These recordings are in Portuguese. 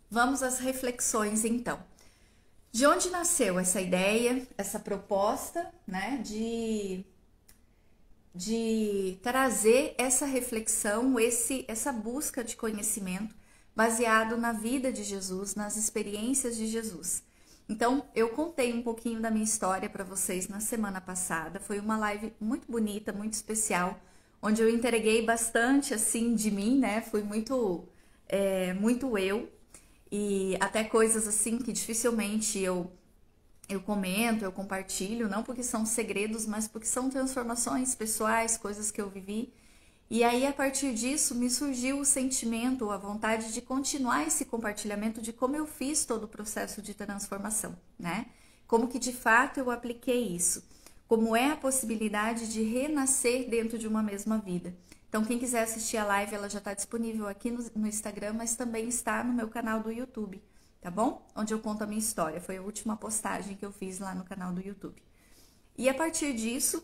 Vamos às reflexões então. De onde nasceu essa ideia, essa proposta, né, de trazer essa reflexão, essa busca de conhecimento baseado na vida de Jesus, nas experiências de Jesus. Então, eu contei um pouquinho da minha história para vocês na semana passada. Foi uma live muito bonita, muito especial, onde eu entreguei bastante assim de mim, né? Fui muito eu, e até coisas assim que dificilmente eu comento, eu compartilho, não porque são segredos, mas porque são transformações pessoais, coisas que eu vivi. E aí, a partir disso, me surgiu o sentimento, a vontade de continuar esse compartilhamento de como eu fiz todo o processo de transformação, né? Como que de fato eu apliquei isso. Como é a possibilidade de renascer dentro de uma mesma vida. Então, quem quiser assistir a live, ela já está disponível aqui no Instagram, mas também está no meu canal do YouTube, tá bom? Onde eu conto a minha história. Foi a última postagem que eu fiz lá no canal do YouTube. E a partir disso,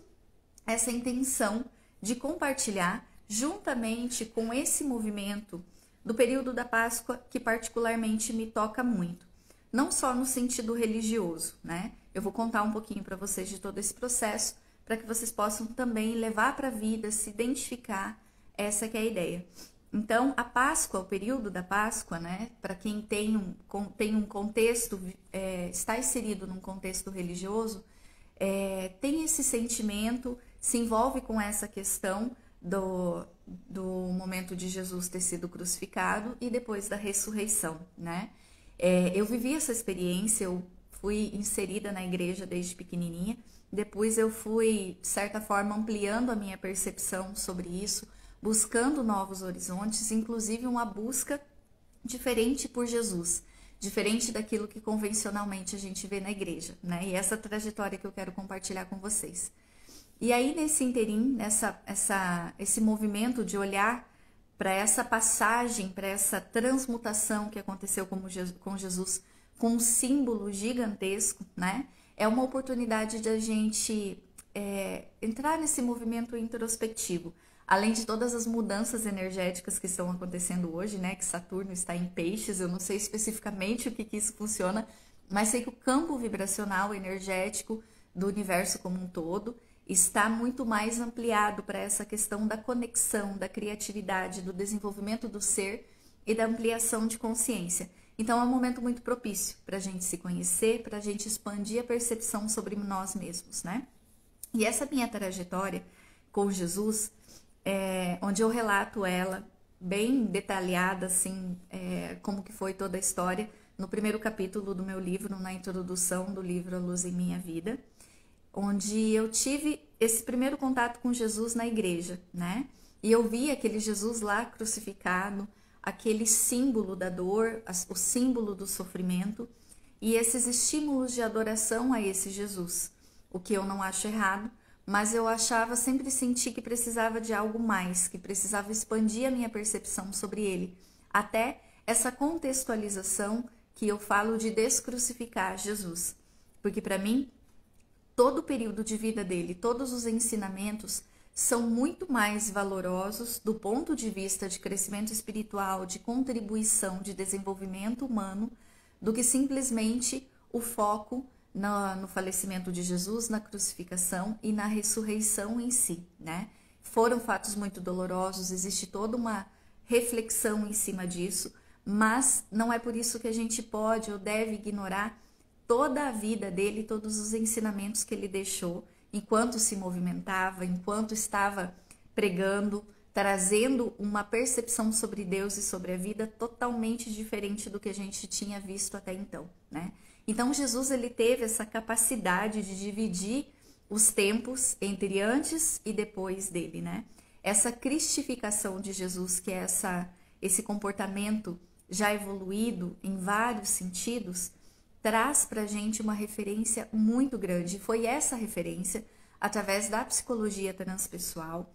essa intenção de compartilhar juntamente com esse movimento do período da Páscoa, que particularmente me toca muito. Não só no sentido religioso, né? Eu vou contar um pouquinho para vocês de todo esse processo, para que vocês possam também levar para a vida, se identificar, essa que é a ideia. Então, a Páscoa, o período da Páscoa, né, para quem tem um contexto, está inserido num contexto religioso, tem esse sentimento, se envolve com essa questão do momento de Jesus ter sido crucificado e depois da ressurreição, né? Eu vivi essa experiência, eu fui inserida na igreja desde pequenininha, depois eu fui, de certa forma, ampliando a minha percepção sobre isso, buscando novos horizontes, inclusive uma busca diferente por Jesus, diferente daquilo que convencionalmente a gente vê na igreja, né? E essa trajetória que eu quero compartilhar com vocês. E aí, nesse interim, esse movimento de olhar para essa passagem, para essa transmutação que aconteceu com Jesus, com um símbolo gigantesco, né? É uma oportunidade de a gente entrar nesse movimento introspectivo. Além de todas as mudanças energéticas que estão acontecendo hoje, né? Que Saturno está em Peixes, eu não sei especificamente o que isso funciona, mas sei que o campo vibracional energético do universo como um todo está muito mais ampliado para essa questão da conexão, da criatividade, do desenvolvimento do ser e da ampliação de consciência. Então é um momento muito propício para a gente se conhecer, para a gente expandir a percepção sobre nós mesmos, né? E essa minha trajetória com Jesus, onde eu relato ela bem detalhada, assim, como que foi toda a história, no primeiro capítulo do meu livro, na introdução do livro A Luz em Minha Vida, onde eu tive esse primeiro contato com Jesus na igreja, né? E eu vi aquele Jesus lá crucificado, aquele símbolo da dor, o símbolo do sofrimento e esses estímulos de adoração a esse Jesus, o que eu não acho errado, mas eu sempre senti que precisava de algo mais, que precisava expandir a minha percepção sobre ele, até essa contextualização que eu falo de descrucificar Jesus, porque para mim todo o período de vida dele, todos os ensinamentos são muito mais valorosos do ponto de vista de crescimento espiritual, de contribuição, de desenvolvimento humano, do que simplesmente o foco no falecimento de Jesus, na crucificação e na ressurreição em si, né? Foram fatos muito dolorosos, existe toda uma reflexão em cima disso, mas não é por isso que a gente pode ou deve ignorar toda a vida dele, todos os ensinamentos que ele deixou, enquanto se movimentava, enquanto estava pregando, trazendo uma percepção sobre Deus e sobre a vida totalmente diferente do que a gente tinha visto até então, né? Então Jesus, ele teve essa capacidade de dividir os tempos entre antes e depois dele, né? Essa cristificação de Jesus, que é esse comportamento já evoluído em vários sentidos, traz pra gente uma referência muito grande. Foi essa referência, através da psicologia transpessoal,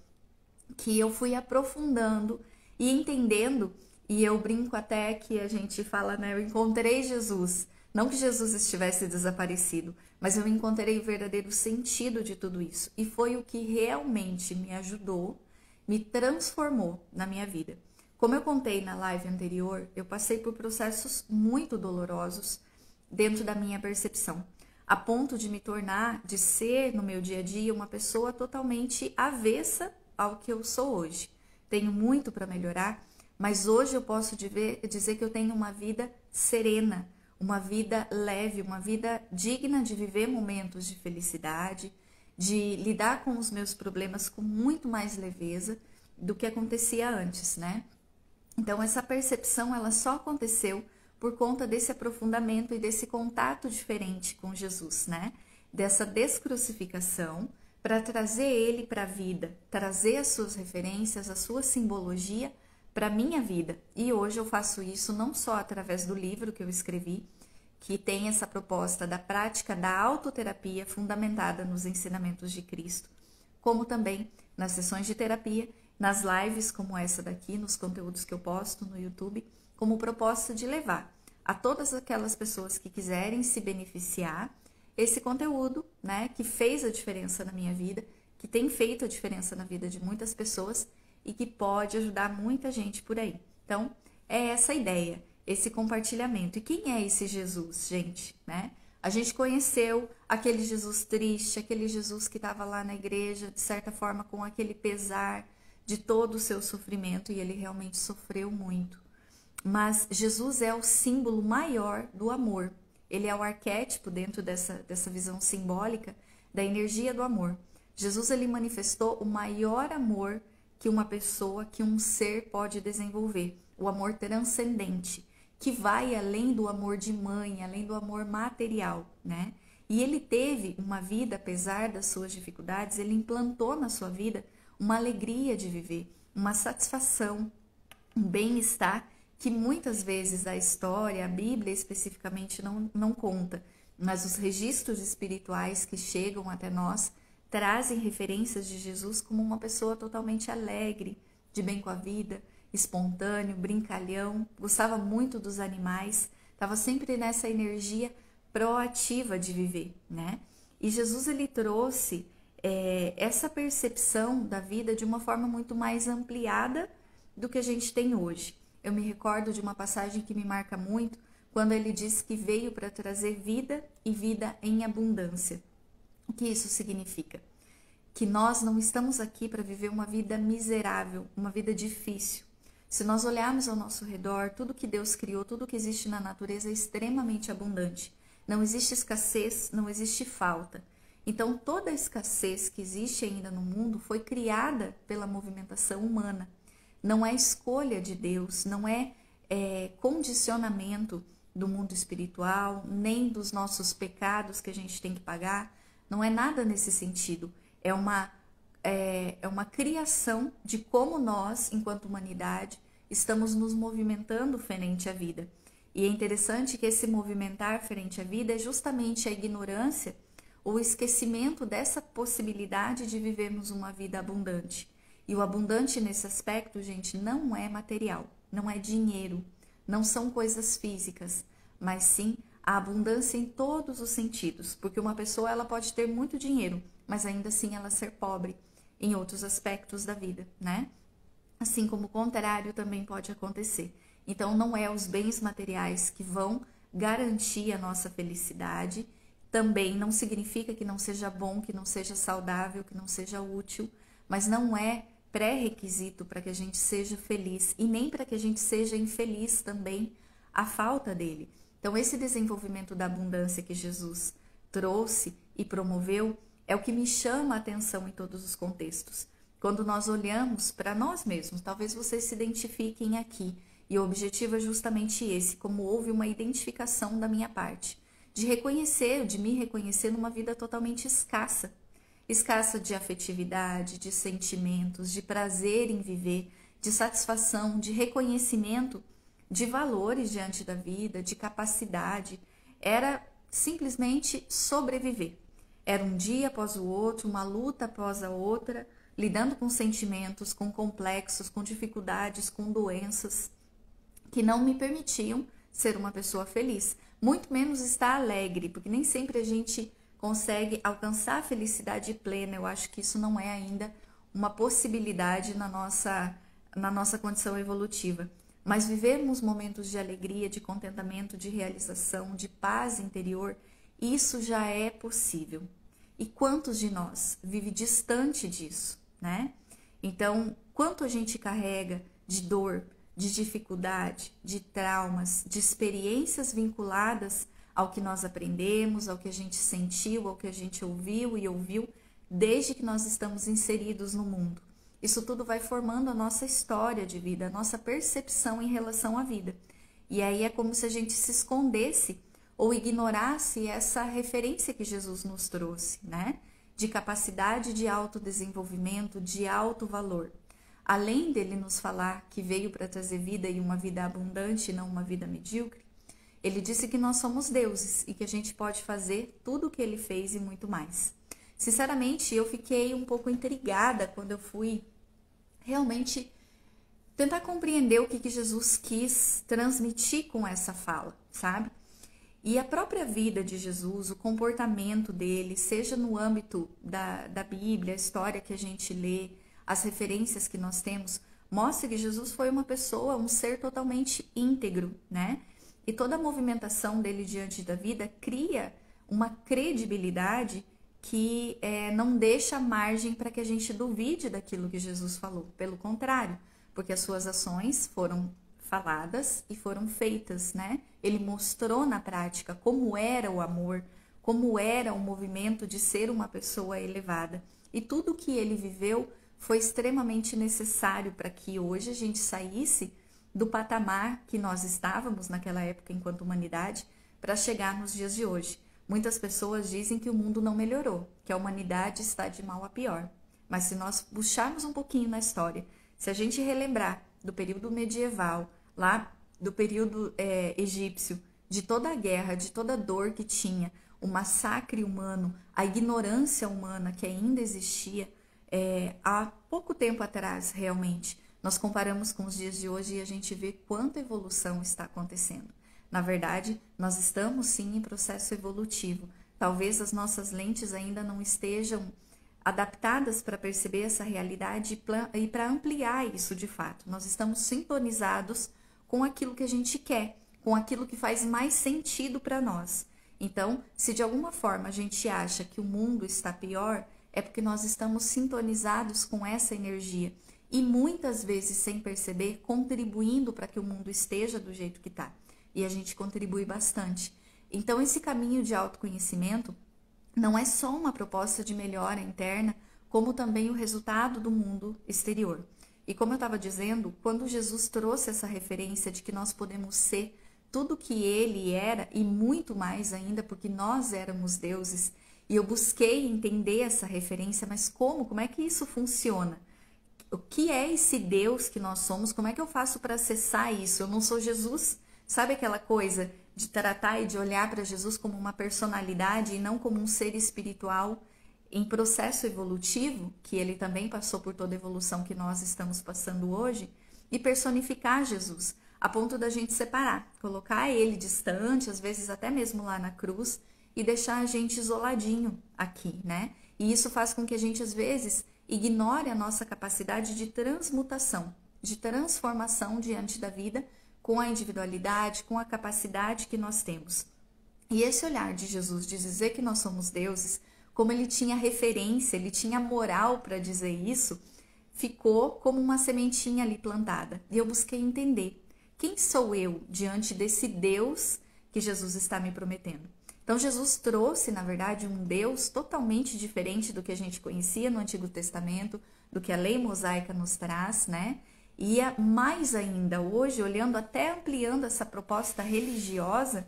que eu fui aprofundando e entendendo, e eu brinco até que a gente fala, né, eu encontrei Jesus. Não que Jesus estivesse desaparecido, mas eu encontrei o verdadeiro sentido de tudo isso. E foi o que realmente me ajudou, me transformou na minha vida. Como eu contei na live anterior, eu passei por processos muito dolorosos dentro da minha percepção, a ponto de me tornar, de ser no meu dia a dia uma pessoa totalmente avessa ao que eu sou hoje. Tenho muito para melhorar, mas hoje eu posso dizer que eu tenho uma vida serena, uma vida leve, uma vida digna de viver momentos de felicidade, de lidar com os meus problemas com muito mais leveza do que acontecia antes, né? Então, essa percepção, ela só aconteceu por conta desse aprofundamento e desse contato diferente com Jesus, né? Dessa descrucificação, para trazer ele para a vida, trazer as suas referências, a sua simbologia para a minha vida. E hoje eu faço isso não só através do livro que eu escrevi, que tem essa proposta da prática da autoterapia fundamentada nos ensinamentos de Cristo, como também nas sessões de terapia, nas lives como essa daqui, nos conteúdos que eu posto no YouTube, como proposta de levar a todas aquelas pessoas que quiserem se beneficiar esse conteúdo, né, que fez a diferença na minha vida, que tem feito a diferença na vida de muitas pessoas e que pode ajudar muita gente por aí. Então, é essa a ideia, esse compartilhamento. E quem é esse Jesus, gente, né? A gente conheceu aquele Jesus triste, aquele Jesus que estava lá na igreja, de certa forma, com aquele pesar de todo o seu sofrimento, e ele realmente sofreu muito. Mas Jesus é o símbolo maior do amor. Ele é o arquétipo dentro dessa visão simbólica da energia do amor. Jesus, ele manifestou o maior amor que uma pessoa, que um ser pode desenvolver. O amor transcendente, que vai além do amor de mãe, além do amor material, né? E ele teve uma vida, apesar das suas dificuldades, ele implantou na sua vida uma alegria de viver, uma satisfação, um bem-estar que muitas vezes a história, a Bíblia especificamente não conta, mas os registros espirituais que chegam até nós trazem referências de Jesus como uma pessoa totalmente alegre, de bem com a vida, espontâneo, brincalhão, gostava muito dos animais, estava sempre nessa energia proativa de viver, né? E Jesus, ele trouxe essa percepção da vida de uma forma muito mais ampliada do que a gente tem hoje. Eu me recordo de uma passagem que me marca muito, quando ele diz que veio para trazer vida e vida em abundância. O que isso significa? Que nós não estamos aqui para viver uma vida miserável, uma vida difícil. Se nós olharmos ao nosso redor, tudo que Deus criou, tudo que existe na natureza é extremamente abundante. Não existe escassez, não existe falta. Então, toda a escassez que existe ainda no mundo foi criada pela movimentação humana. Não é escolha de Deus, não é condicionamento do mundo espiritual, nem dos nossos pecados que a gente tem que pagar. Não é nada nesse sentido. É uma criação de como nós, enquanto humanidade, estamos nos movimentando frente à vida. E é interessante que esse movimentar frente à vida é justamente a ignorância ou o esquecimento dessa possibilidade de vivermos uma vida abundante. E o abundante nesse aspecto, gente, não é material, não é dinheiro, não são coisas físicas, mas sim a abundância em todos os sentidos. Porque uma pessoa, ela pode ter muito dinheiro, mas ainda assim ela ser pobre em outros aspectos da vida, né? Assim como o contrário também pode acontecer. Então, não é os bens materiais que vão garantir a nossa felicidade. Também não significa que não seja bom, que não seja saudável, que não seja útil, mas não é pré-requisito para que a gente seja feliz e nem para que a gente seja infeliz também a falta dele. Então, esse desenvolvimento da abundância que Jesus trouxe e promoveu é o que me chama a atenção em todos os contextos. Quando nós olhamos para nós mesmos, talvez vocês se identifiquem aqui, e o objetivo é justamente esse, como houve uma identificação da minha parte, de me reconhecer numa vida totalmente escassa. Escassa de afetividade, de sentimentos, de prazer em viver, de satisfação, de reconhecimento, de valores diante da vida, de capacidade. Era simplesmente sobreviver. Era um dia após o outro, uma luta após a outra, lidando com sentimentos, com complexos, com dificuldades, com doenças, que não me permitiam ser uma pessoa feliz. Muito menos estar alegre, porque nem sempre a gente consegue alcançar a felicidade plena. Eu acho que isso não é ainda uma possibilidade na nossa na nossa condição evolutiva. Mas vivermos momentos de alegria, de contentamento, de realização, de paz interior, isso já é possível. E quantos de nós vive distante disso, né? Então, quanto a gente carrega de dor, de dificuldade, de traumas, de experiências vinculadas ao que nós aprendemos, ao que a gente sentiu, ao que a gente ouviu desde que nós estamos inseridos no mundo. Isso tudo vai formando a nossa história de vida, a nossa percepção em relação à vida. E aí é como se a gente se escondesse ou ignorasse essa referência que Jesus nos trouxe, né? De capacidade de autodesenvolvimento, de alto valor. Além dele nos falar que veio para trazer vida e uma vida abundante e não uma vida medíocre, ele disse que nós somos deuses e que a gente pode fazer tudo o que ele fez e muito mais. Sinceramente, eu fiquei um pouco intrigada quando eu fui realmente tentar compreender o que Jesus quis transmitir com essa fala, sabe? E a própria vida de Jesus, o comportamento dele, seja no âmbito da Bíblia, a história que a gente lê, as referências que nós temos, mostra que Jesus foi uma pessoa, um ser totalmente íntegro, né? E toda a movimentação dele diante da vida cria uma credibilidade que não deixa margem para que a gente duvide daquilo que Jesus falou. Pelo contrário, porque as suas ações foram faladas e foram feitas, né? Ele mostrou na prática como era o amor, como era o movimento de ser uma pessoa elevada. E tudo que ele viveu foi extremamente necessário para que hoje a gente saísse do patamar que nós estávamos naquela época enquanto humanidade para chegar nos dias de hoje. Muitas pessoas dizem que o mundo não melhorou, que a humanidade está de mal a pior. Mas se nós puxarmos um pouquinho na história, se a gente relembrar do período medieval, lá do período egípcio, de toda a guerra, de toda a dor que tinha, o massacre humano, a ignorância humana que ainda existia, há pouco tempo atrás, realmente, nós comparamos com os dias de hoje e a gente vê quanta evolução está acontecendo. Na verdade, nós estamos sim em processo evolutivo. Talvez as nossas lentes ainda não estejam adaptadas para perceber essa realidade e para ampliar isso de fato. Nós estamos sintonizados com aquilo que a gente quer, com aquilo que faz mais sentido para nós. Então, se de alguma forma a gente acha que o mundo está pior, é porque nós estamos sintonizados com essa energia e muitas vezes, sem perceber, contribuindo para que o mundo esteja do jeito que está. E a gente contribui bastante. Então, esse caminho de autoconhecimento não é só uma proposta de melhora interna, como também o resultado do mundo exterior. E como eu estava dizendo, quando Jesus trouxe essa referência de que nós podemos ser tudo que ele era e muito mais ainda, porque nós éramos deuses, e eu busquei entender essa referência, mas como é que isso funciona? O que é esse Deus que nós somos? Como é que eu faço para acessar isso? Eu não sou Jesus. Sabe aquela coisa de tratar e de olhar para Jesus como uma personalidade e não como um ser espiritual em processo evolutivo, que ele também passou por toda a evolução que nós estamos passando hoje, e personificar Jesus, a ponto da gente separar, colocar ele distante, às vezes até mesmo lá na cruz, e deixar a gente isoladinho aqui, né? E isso faz com que a gente, às vezes, ignore a nossa capacidade de transmutação, de transformação diante da vida, com a individualidade, com a capacidade que nós temos. E esse olhar de Jesus de dizer que nós somos deuses, como ele tinha referência, ele tinha moral para dizer isso, ficou como uma sementinha ali plantada. E eu busquei entender quem sou eu diante desse Deus que Jesus está me prometendo. Então Jesus trouxe, na verdade, um Deus totalmente diferente do que a gente conhecia no Antigo Testamento, do que a lei mosaica nos traz, né? E mais ainda, hoje, olhando até ampliando essa proposta religiosa,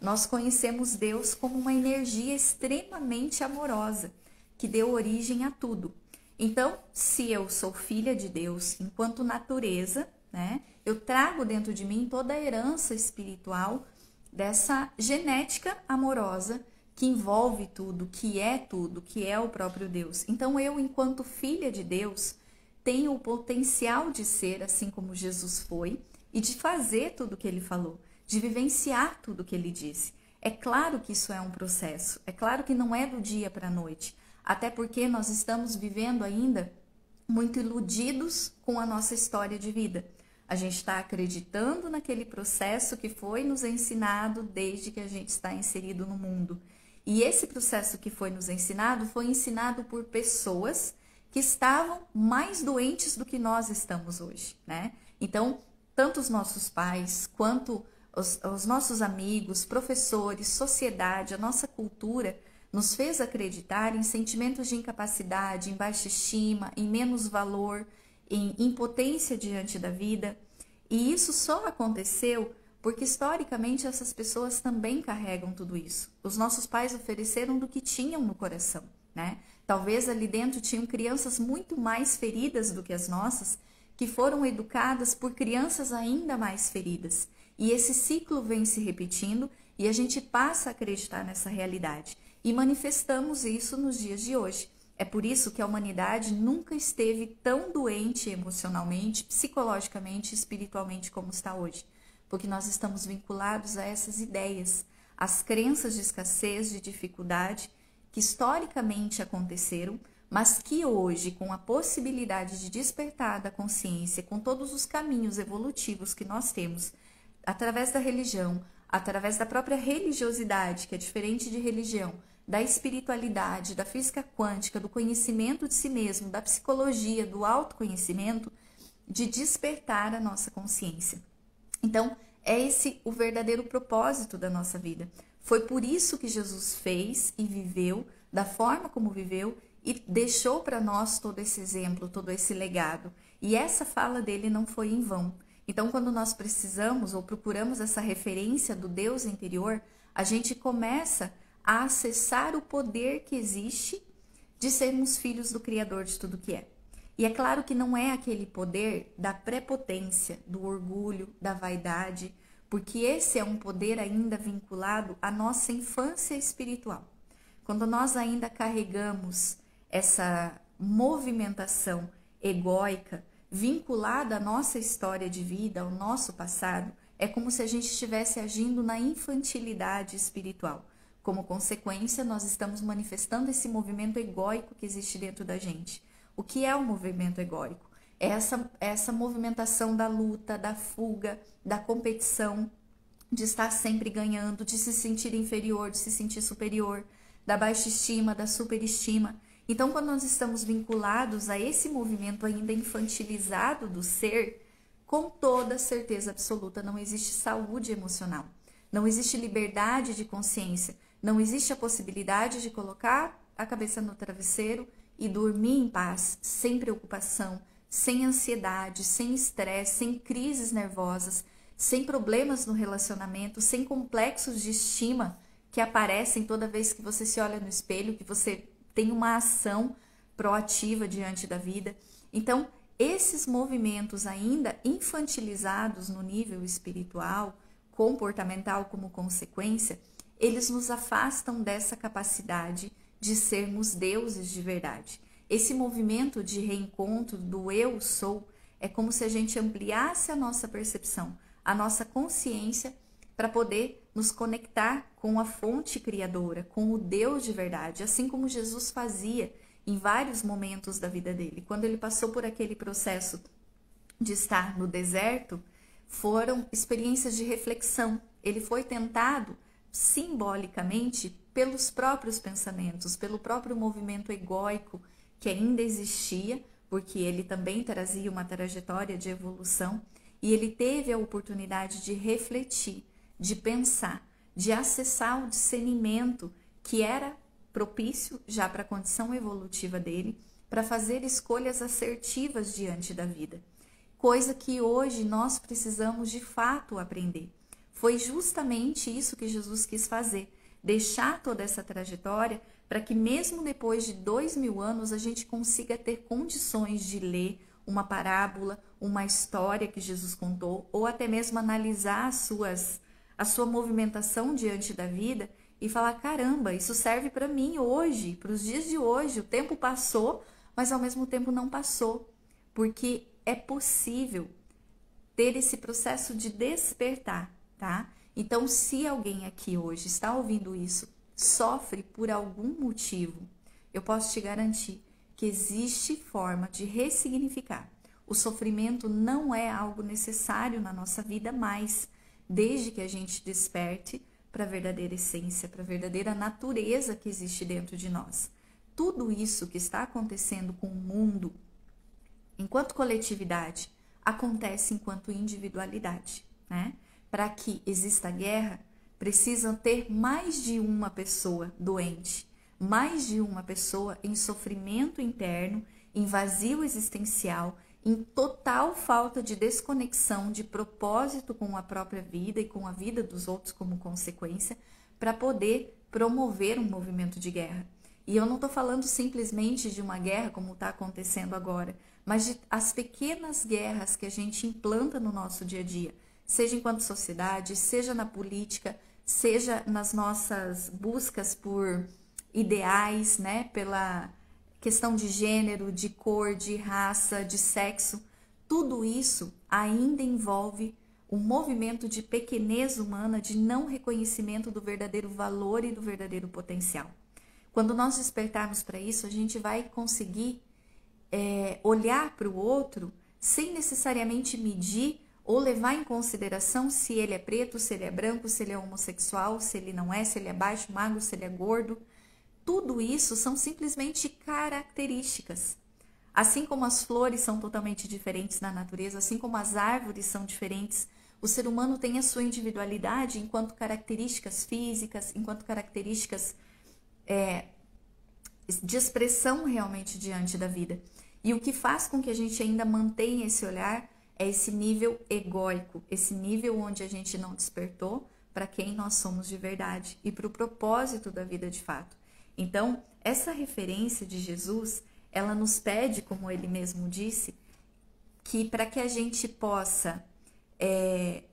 nós conhecemos Deus como uma energia extremamente amorosa, que deu origem a tudo. Então, se eu sou filha de Deus enquanto natureza, né, eu trago dentro de mim toda a herança espiritual dessa genética amorosa que envolve tudo, que é o próprio Deus. Então, eu, enquanto filha de Deus, tenho o potencial de ser assim como Jesus foi e de fazer tudo o que ele falou, de vivenciar tudo o que ele disse. É claro que isso é um processo, é claro que não é do dia para a noite, até porque nós estamos vivendo ainda muito iludidos com a nossa história de vida. A gente está acreditando naquele processo que foi nos ensinado desde que a gente está inserido no mundo. E esse processo que foi nos ensinado foi ensinado por pessoas que estavam mais doentes do que nós estamos hoje, né? Então, tanto os nossos pais, quanto os nossos amigos, professores, sociedade, a nossa cultura nos fez acreditar em sentimentos de incapacidade, em baixa estima, em menos valor, em impotência diante da vida. E isso só aconteceu porque historicamente essas pessoas também carregam tudo isso. Os nossos pais ofereceram do que tinham no coração, né? Talvez ali dentro tinham crianças muito mais feridas do que as nossas, que foram educadas por crianças ainda mais feridas. E esse ciclo vem se repetindo e a gente passa a acreditar nessa realidade. E manifestamos isso nos dias de hoje. É por isso que a humanidade nunca esteve tão doente emocionalmente, psicologicamente, espiritualmente como está hoje. Porque nós estamos vinculados a essas ideias, às crenças de escassez, de dificuldade, que historicamente aconteceram, mas que hoje, com a possibilidade de despertar da consciência, com todos os caminhos evolutivos que nós temos, através da religião, através da própria religiosidade, que é diferente de religião, da espiritualidade, da física quântica, do conhecimento de si mesmo, da psicologia, do autoconhecimento, de despertar a nossa consciência. Então, é esse o verdadeiro propósito da nossa vida. Foi por isso que Jesus fez e viveu da forma como viveu e deixou para nós todo esse exemplo, todo esse legado. E essa fala dele não foi em vão. Então, quando nós precisamos ou procuramos essa referência do Deus interior, a gente começa a acessar o poder que existe de sermos filhos do Criador de tudo que é. E é claro que não é aquele poder da prepotência, do orgulho, da vaidade, porque esse é um poder ainda vinculado à nossa infância espiritual. Quando nós ainda carregamos essa movimentação egóica vinculada à nossa história de vida, ao nosso passado, é como se a gente estivesse agindo na infantilidade espiritual. Como consequência, nós estamos manifestando esse movimento egóico que existe dentro da gente. O que é o movimento egóico? É essa movimentação da luta, da fuga, da competição, de estar sempre ganhando, de se sentir inferior, de se sentir superior, da baixa estima, da superestima. Então, quando nós estamos vinculados a esse movimento ainda infantilizado do ser, com toda certeza absoluta não existe saúde emocional, não existe liberdade de consciência, não existe a possibilidade de colocar a cabeça no travesseiro e dormir em paz, sem preocupação, sem ansiedade, sem estresse, sem crises nervosas, sem problemas no relacionamento, sem complexos de estima que aparecem toda vez que você se olha no espelho, que você tem uma ação proativa diante da vida. Então, esses movimentos ainda infantilizados no nível espiritual, comportamental como consequência, eles nos afastam dessa capacidade de sermos deuses de verdade. Esse movimento de reencontro do eu sou é como se a gente ampliasse a nossa percepção, a nossa consciência, para poder nos conectar com a fonte criadora, com o Deus de verdade, assim como Jesus fazia em vários momentos da vida dele. Quando ele passou por aquele processo de estar no deserto, foram experiências de reflexão. Ele foi tentado simbolicamente pelos próprios pensamentos, pelo próprio movimento egóico que ainda existia, porque ele também trazia uma trajetória de evolução, e ele teve a oportunidade de refletir, de pensar, de acessar o discernimento que era propício já para a condição evolutiva dele, para fazer escolhas assertivas diante da vida. Coisa que hoje nós precisamos de fato aprender. Foi justamente isso que Jesus quis fazer, deixar toda essa trajetória para que mesmo depois de 2000 anos a gente consiga ter condições de ler uma parábola, uma história que Jesus contou, ou até mesmo analisar a sua movimentação diante da vida e falar, caramba, isso serve para mim hoje, para os dias de hoje. O tempo passou, mas ao mesmo tempo não passou, porque é possível ter esse processo de despertar, tá? Então, se alguém aqui hoje está ouvindo isso, sofre por algum motivo, eu posso te garantir que existe forma de ressignificar. O sofrimento não é algo necessário na nossa vida mais, desde que a gente desperte para a verdadeira essência, para a verdadeira natureza que existe dentro de nós. Tudo isso que está acontecendo com o mundo, enquanto coletividade, acontece enquanto individualidade, né? Para que exista guerra, precisam ter mais de uma pessoa doente, mais de uma pessoa em sofrimento interno, em vazio existencial, em total falta de desconexão, de propósito com a própria vida e com a vida dos outros como consequência, para poder promover um movimento de guerra. E eu não estou falando simplesmente de uma guerra como está acontecendo agora, mas de as pequenas guerras que a gente implanta no nosso dia a dia, seja enquanto sociedade, seja na política, seja nas nossas buscas por ideais, né, pela questão de gênero, de cor, de raça, de sexo. Tudo isso ainda envolve um movimento de pequenez humana, de não reconhecimento do verdadeiro valor e do verdadeiro potencial. Quando nós despertarmos para isso, a gente vai conseguir olhar para o outro sem necessariamente medir ou levar em consideração se ele é preto, se ele é branco, se ele é homossexual, se ele não é, se ele é baixo, magro, se ele é gordo. Tudo isso são simplesmente características. Assim como as flores são totalmente diferentes na natureza, assim como as árvores são diferentes, o ser humano tem a sua individualidade enquanto características físicas, enquanto características de expressão realmente diante da vida. E o que faz com que a gente ainda mantenha esse olhar é esse nível egóico, esse nível onde a gente não despertou para quem nós somos de verdade e para o propósito da vida de fato. Então, essa referência de Jesus, ela nos pede, como ele mesmo disse, que para que a gente possa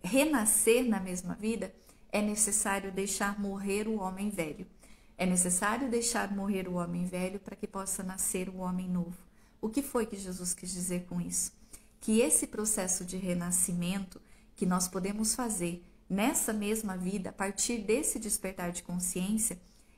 renascer na mesma vida, é necessário deixar morrer o homem velho. É necessário deixar morrer o homem velho para que possa nascer o homem novo. O que foi que Jesus quis dizer com isso? Que esse processo de renascimento que nós podemos fazer nessa mesma vida, a partir desse despertar de consciência,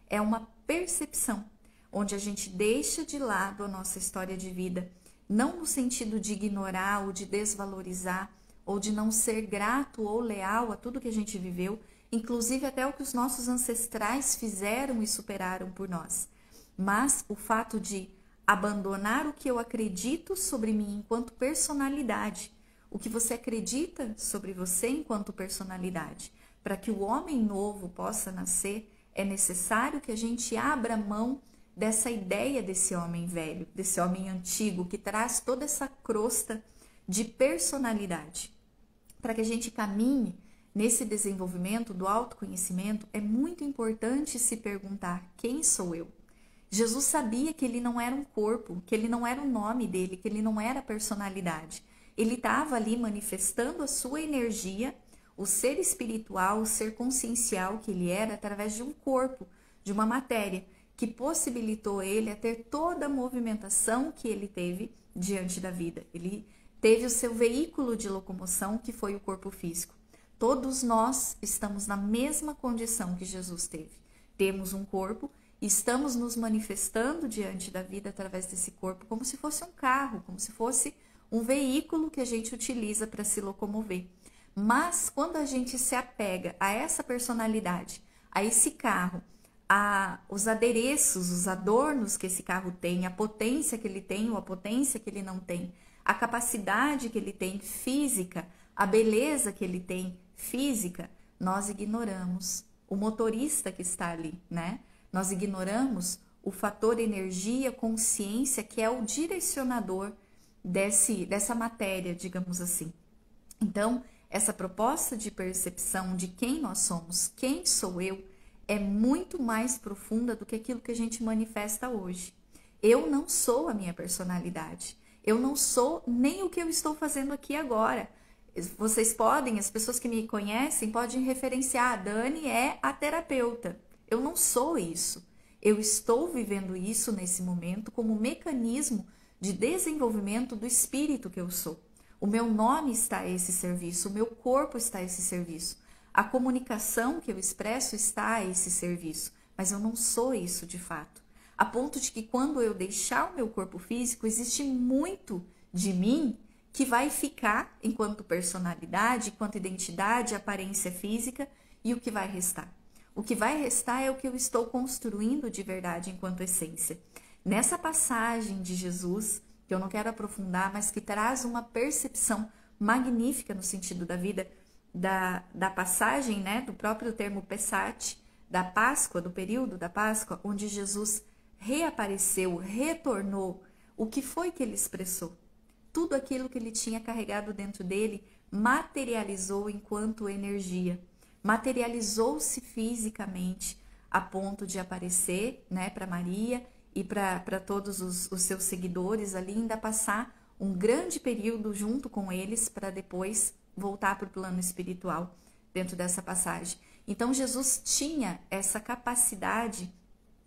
é uma percepção, onde a gente deixa de lado a nossa história de vida, não no sentido de ignorar ou de desvalorizar, ou de não ser grato ou leal a tudo que a gente viveu, inclusive até o que os nossos ancestrais fizeram e superaram por nós. Mas o fato de abandonar o que eu acredito sobre mim enquanto personalidade, o que você acredita sobre você enquanto personalidade, para que o homem novo possa nascer, é necessário que a gente abra mão dessa ideia desse homem velho, desse homem antigo, que traz toda essa crosta de personalidade. Para que a gente caminhe nesse desenvolvimento do autoconhecimento, é muito importante se perguntar: quem sou eu? Jesus sabia que ele não era um corpo, que ele não era o nome dele, que ele não era a personalidade. Ele estava ali manifestando a sua energia, o ser espiritual, o ser consciencial que ele era, através de um corpo, de uma matéria, que possibilitou ele a ter toda a movimentação que ele teve diante da vida. Ele teve o seu veículo de locomoção, que foi o corpo físico. Todos nós estamos na mesma condição que Jesus teve. Temos um corpo e estamos nos manifestando diante da vida através desse corpo, como se fosse um carro, como se fosse um veículo que a gente utiliza para se locomover. Mas quando a gente se apega a essa personalidade, a esse carro, a os adereços, os adornos que esse carro tem, a potência que ele tem ou a potência que ele não tem, a capacidade que ele tem física, a beleza que ele tem física, nós ignoramos o motorista que está ali, né? Nós ignoramos o fator energia, consciência, que é o direcionador dessa matéria, digamos assim. Então, essa proposta de percepção de quem nós somos, quem sou eu, é muito mais profunda do que aquilo que a gente manifesta hoje. Eu não sou a minha personalidade. Eu não sou nem o que eu estou fazendo aqui agora. Vocês podem, as pessoas que me conhecem, podem referenciar: a Dani é a terapeuta. Eu não sou isso. Eu estou vivendo isso nesse momento como mecanismo de desenvolvimento do espírito que eu sou. O meu nome está a esse serviço, o meu corpo está a esse serviço. A comunicação que eu expresso está a esse serviço, mas eu não sou isso de fato. a ponto de que quando eu deixar o meu corpo físico, existe muito de mim que vai ficar enquanto personalidade, enquanto identidade, aparência física, e o que vai restar? O que vai restar é o que eu estou construindo de verdade enquanto essência. Nessa passagem de Jesus, que eu não quero aprofundar, mas que traz uma percepção magnífica no sentido da vida, da passagem, né, do próprio termo Pessach, da Páscoa, do período da Páscoa, onde Jesus reapareceu, retornou. O que foi que ele expressou? Tudo aquilo que ele tinha carregado dentro dele materializou enquanto energia. Materializou-se fisicamente a ponto de aparecer, né, para Maria e para todos os seus seguidores ali, ainda passar um grande período junto com eles para depois voltar para o plano espiritual dentro dessa passagem. Então Jesus tinha essa capacidade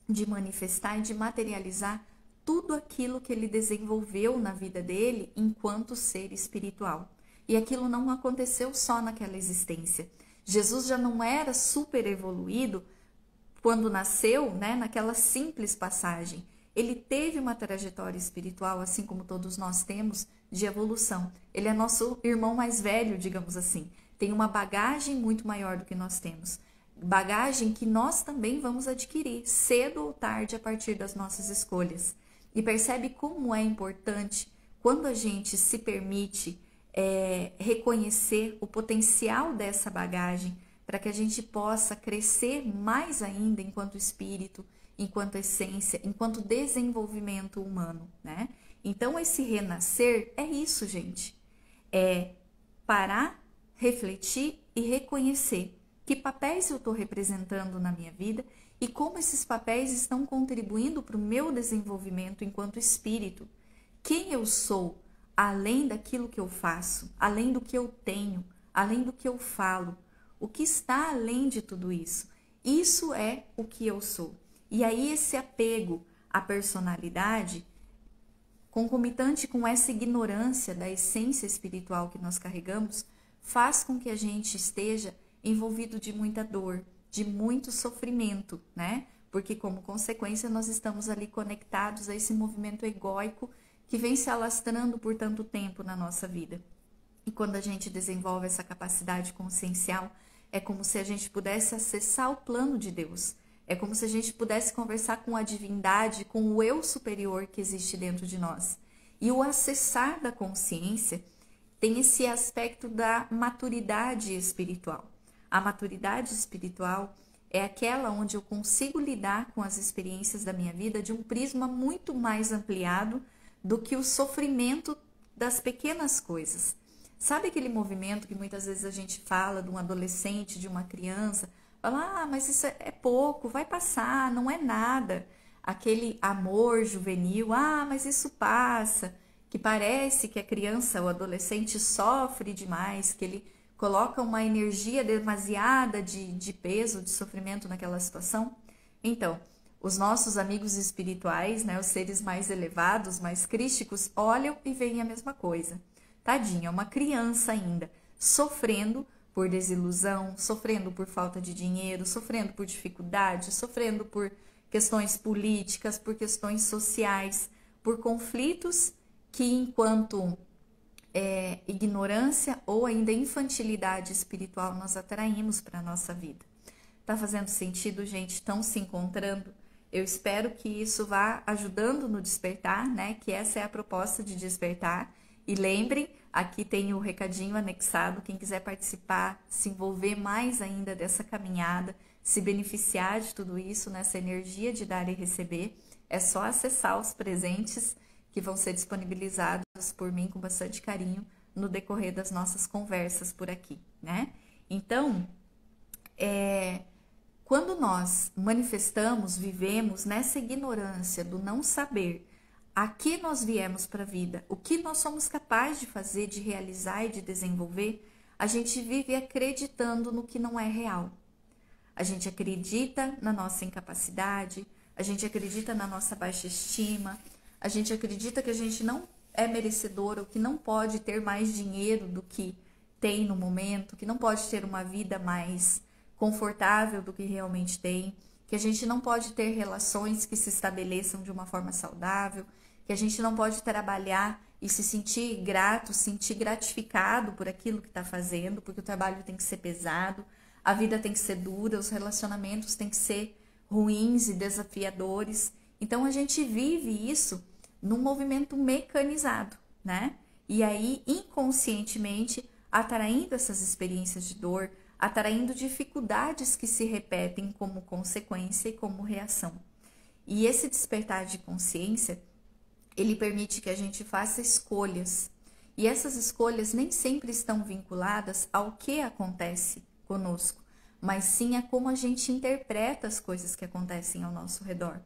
de manifestar e de materializar tudo aquilo que ele desenvolveu na vida dele enquanto ser espiritual. E aquilo não aconteceu só naquela existência. Jesus já não era super evoluído quando nasceu, né, naquela simples passagem. Ele teve uma trajetória espiritual, assim como todos nós temos, de evolução. Ele é nosso irmão mais velho, digamos assim. Tem uma bagagem muito maior do que nós temos. Bagagem que nós também vamos adquirir, cedo ou tarde, a partir das nossas escolhas. E percebe como é importante, quando a gente se permite reconhecer o potencial dessa bagagem, para que a gente possa crescer mais ainda enquanto espírito, enquanto essência, enquanto desenvolvimento humano, né? Então, esse renascer é isso, gente. É parar, refletir e reconhecer que papéis eu estou representando na minha vida e como esses papéis estão contribuindo para o meu desenvolvimento enquanto espírito. Quem eu sou, além daquilo que eu faço, além do que eu tenho, além do que eu falo, o que está além de tudo isso? Isso é o que eu sou. E aí esse apego à personalidade, concomitante com essa ignorância da essência espiritual que nós carregamos, faz com que a gente esteja envolvido de muita dor, de muito sofrimento, né? Porque como consequência nós estamos ali conectados a esse movimento egóico que vem se alastrando por tanto tempo na nossa vida. E quando a gente desenvolve essa capacidade consciencial, é como se a gente pudesse acessar o plano de Deus. É como se a gente pudesse conversar com a divindade, com o eu superior que existe dentro de nós. E o acessar da consciência tem esse aspecto da maturidade espiritual. A maturidade espiritual é aquela onde eu consigo lidar com as experiências da minha vida de um prisma muito mais ampliado do que o sofrimento das pequenas coisas. Sabe aquele movimento que muitas vezes a gente fala de um adolescente, de uma criança, fala, mas isso é pouco, vai passar, não é nada. Aquele amor juvenil, mas isso passa, que parece que a criança, o adolescente sofre demais, que ele coloca uma energia demasiada de peso, de sofrimento naquela situação. Então, os nossos amigos espirituais, né, os seres mais elevados, mais crísticos, olham e veem a mesma coisa. Tadinha, é uma criança ainda, sofrendo por desilusão, sofrendo por falta de dinheiro, sofrendo por dificuldade, sofrendo por questões políticas, por questões sociais, por conflitos que, enquanto ignorância ou ainda infantilidade espiritual, nós atraímos para a nossa vida. Tá fazendo sentido, gente? Estão se encontrando? Eu espero que isso vá ajudando no despertar, né? Que essa é a proposta de despertar. E lembrem, aqui tem o recadinho anexado, quem quiser participar, se envolver mais ainda dessa caminhada, se beneficiar de tudo isso, nessa energia de dar e receber, é só acessar os presentes que vão ser disponibilizados por mim com bastante carinho no decorrer das nossas conversas por aqui, né? Então, quando nós manifestamos, vivemos nessa ignorância do não saber a que nós viemos para a vida, o que nós somos capazes de fazer, de realizar e de desenvolver, a gente vive acreditando no que não é real. A gente acredita na nossa incapacidade, a gente acredita na nossa baixa estima, a gente acredita que a gente não é merecedor ou que não pode ter mais dinheiro do que tem no momento, que não pode ter uma vida mais confortável do que realmente tem, que a gente não pode ter relações que se estabeleçam de uma forma saudável, que a gente não pode trabalhar e se sentir grato, sentir gratificado por aquilo que está fazendo, porque o trabalho tem que ser pesado, a vida tem que ser dura, os relacionamentos têm que ser ruins e desafiadores. Então a gente vive isso num movimento mecanizado, né? E aí, inconscientemente, atraindo essas experiências de dor, atraindo dificuldades que se repetem como consequência e como reação. E esse despertar de consciência, ele permite que a gente faça escolhas. E essas escolhas nem sempre estão vinculadas ao que acontece conosco, mas sim a como a gente interpreta as coisas que acontecem ao nosso redor.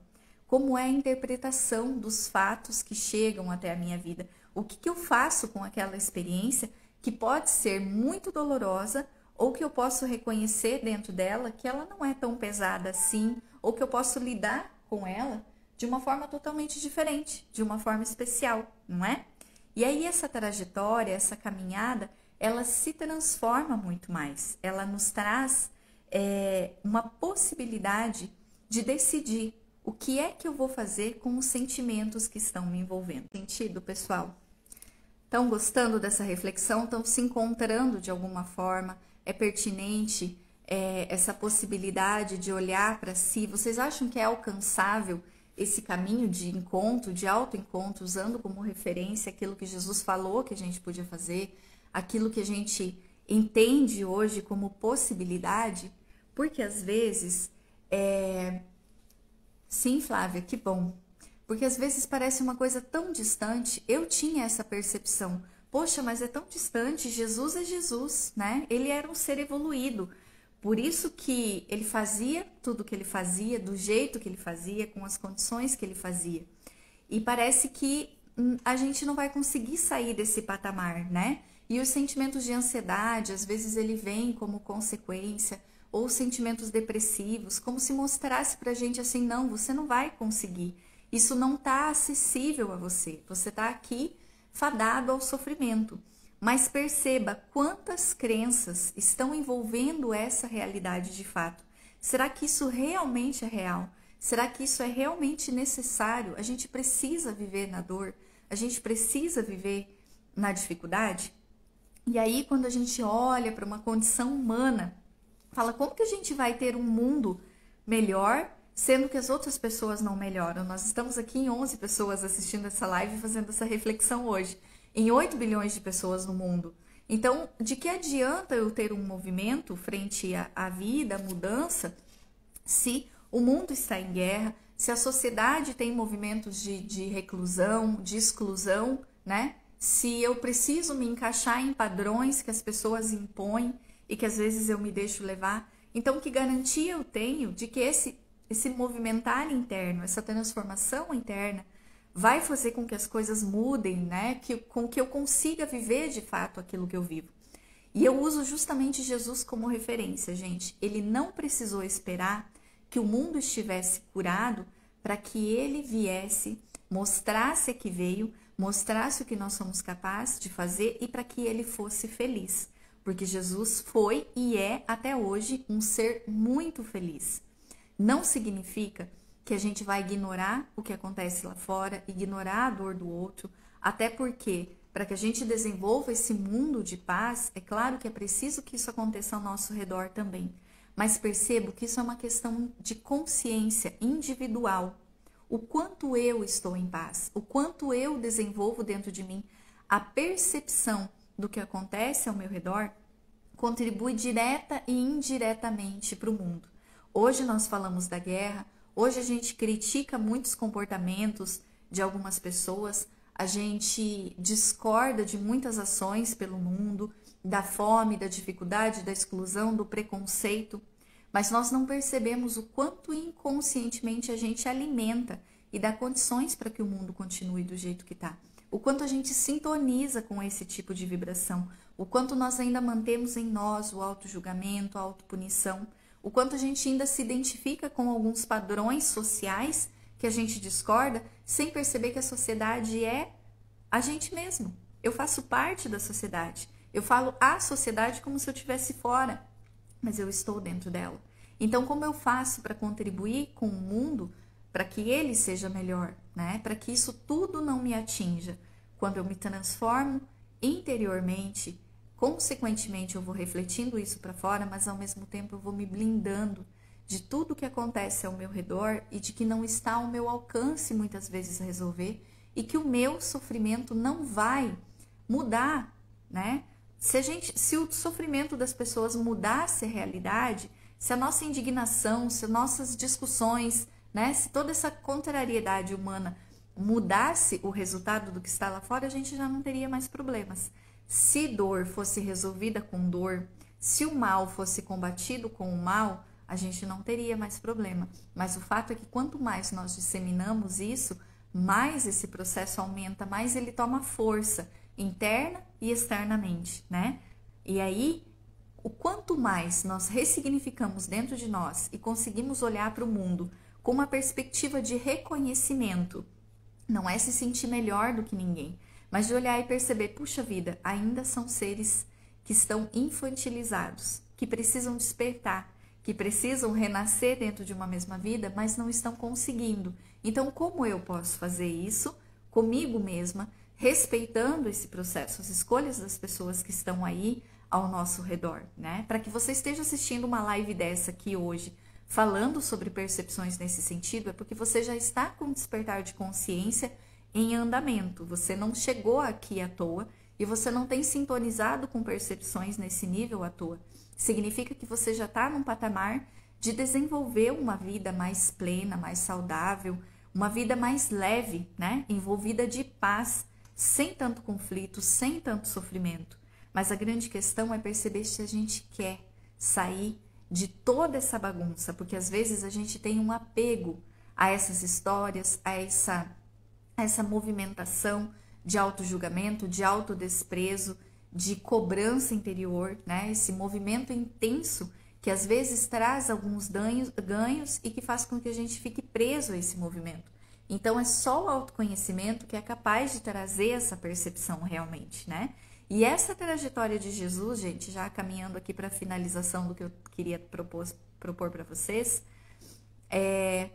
Como é a interpretação dos fatos que chegam até a minha vida. O que eu faço com aquela experiência que pode ser muito dolorosa ou que eu posso reconhecer dentro dela que ela não é tão pesada assim, ou que eu posso lidar com ela de uma forma totalmente diferente, de uma forma especial, não é? E aí essa trajetória, essa caminhada, ela se transforma muito mais. Ela nos traz uma possibilidade de decidir o que é que eu vou fazer com os sentimentos que estão me envolvendo. Sentido, pessoal? Estão gostando dessa reflexão? Estão se encontrando de alguma forma? É pertinente essa possibilidade de olhar para si? Vocês acham que é alcançável esse caminho de encontro, de autoencontro, usando como referência aquilo que Jesus falou que a gente podia fazer, aquilo que a gente entende hoje como possibilidade? Porque às vezes, sim, Flávia, que bom. Porque às vezes parece uma coisa tão distante. Eu tinha essa percepção. Poxa, mas é tão distante. Jesus é Jesus, né? Ele era um ser evoluído. Por isso que ele fazia tudo o que ele fazia, do jeito que ele fazia, com as condições que ele fazia. E parece que a gente não vai conseguir sair desse patamar, né? E os sentimentos de ansiedade, às vezes ele vem como consequência, ou sentimentos depressivos, como se mostrasse pra gente assim, não, você não vai conseguir. Isso não está acessível a você. Você está aqui fadado ao sofrimento. Mas perceba quantas crenças estão envolvendo essa realidade de fato. Será que isso realmente é real? Será que isso é realmente necessário? A gente precisa viver na dor? A gente precisa viver na dificuldade? E aí, quando a gente olha para uma condição humana, fala, como que a gente vai ter um mundo melhor, sendo que as outras pessoas não melhoram? Nós estamos aqui em 11 pessoas assistindo essa live e fazendo essa reflexão hoje, em 8 bilhões de pessoas no mundo. Então, de que adianta eu ter um movimento frente à vida, à mudança, se o mundo está em guerra, se a sociedade tem movimentos de reclusão, de exclusão, né? Se eu preciso me encaixar em padrões que as pessoas impõem e que às vezes eu me deixo levar? Então, que garantia eu tenho de que esse movimentar interno, essa transformação interna, vai fazer com que as coisas mudem, né? Com que eu consiga viver de fato aquilo que eu vivo. E eu uso justamente Jesus como referência, gente. Ele não precisou esperar que o mundo estivesse curado para que ele viesse, mostrasse que veio, mostrasse o que nós somos capazes de fazer e para que ele fosse feliz. Porque Jesus foi e é até hoje um ser muito feliz. Não significa que a gente vai ignorar o que acontece lá fora, ignorar a dor do outro, até porque, para que a gente desenvolva esse mundo de paz, é claro que é preciso que isso aconteça ao nosso redor também. Mas percebo que isso é uma questão de consciência individual. O quanto eu estou em paz, o quanto eu desenvolvo dentro de mim a percepção do que acontece ao meu redor, contribui direta e indiretamente para o mundo. Hoje nós falamos da guerra, hoje a gente critica muitos comportamentos de algumas pessoas, a gente discorda de muitas ações pelo mundo, da fome, da dificuldade, da exclusão, do preconceito, mas nós não percebemos o quanto inconscientemente a gente alimenta e dá condições para que o mundo continue do jeito que está. O quanto a gente sintoniza com esse tipo de vibração, o quanto nós ainda mantemos em nós o autojulgamento, a autopunição, o quanto a gente ainda se identifica com alguns padrões sociais que a gente discorda, sem perceber que a sociedade é a gente mesmo. Eu faço parte da sociedade. Eu falo a sociedade como se eu estivesse fora, mas eu estou dentro dela. Então, como eu faço para contribuir com o mundo, para que ele seja melhor, né? Para que isso tudo não me atinja. Quando eu me transformo interiormente, consequentemente eu vou refletindo isso para fora, mas ao mesmo tempo eu vou me blindando de tudo que acontece ao meu redor e de que não está ao meu alcance muitas vezes resolver e que o meu sofrimento não vai mudar, né? Se o sofrimento das pessoas mudasse a realidade, se a nossa indignação, se nossas discussões, né, se toda essa contrariedade humana mudasse o resultado do que está lá fora, a gente já não teria mais problemas. Se dor fosse resolvida com dor, se o mal fosse combatido com o mal, a gente não teria mais problema. Mas o fato é que quanto mais nós disseminamos isso, mais esse processo aumenta, mais ele toma força interna e externamente, né? E aí, o quanto mais nós ressignificamos dentro de nós e conseguimos olhar para o mundo com uma perspectiva de reconhecimento, não é se sentir melhor do que ninguém, mas de olhar e perceber, puxa vida, ainda são seres que estão infantilizados, que precisam despertar, que precisam renascer dentro de uma mesma vida, mas não estão conseguindo. Então, como eu posso fazer isso comigo mesma, respeitando esse processo, as escolhas das pessoas que estão aí ao nosso redor, né? Para que você esteja assistindo uma live dessa aqui hoje, falando sobre percepções nesse sentido, é porque você já está com despertar de consciência em andamento. Você não chegou aqui à toa e você não tem sintonizado com percepções nesse nível à toa. Significa que você já está num patamar de desenvolver uma vida mais plena, mais saudável, uma vida mais leve, né? Envolvida de paz, sem tanto conflito, sem tanto sofrimento. Mas a grande questão é perceber se a gente quer sair de toda essa bagunça, porque às vezes a gente tem um apego a essas histórias, a essa movimentação de autojulgamento, de autodesprezo, de cobrança interior, né? Esse movimento intenso que às vezes traz alguns ganhos e que faz com que a gente fique preso a esse movimento. Então é só o autoconhecimento que é capaz de trazer essa percepção realmente, né? E essa trajetória de Jesus, gente, já caminhando aqui para a finalização do que eu queria propor para vocês, é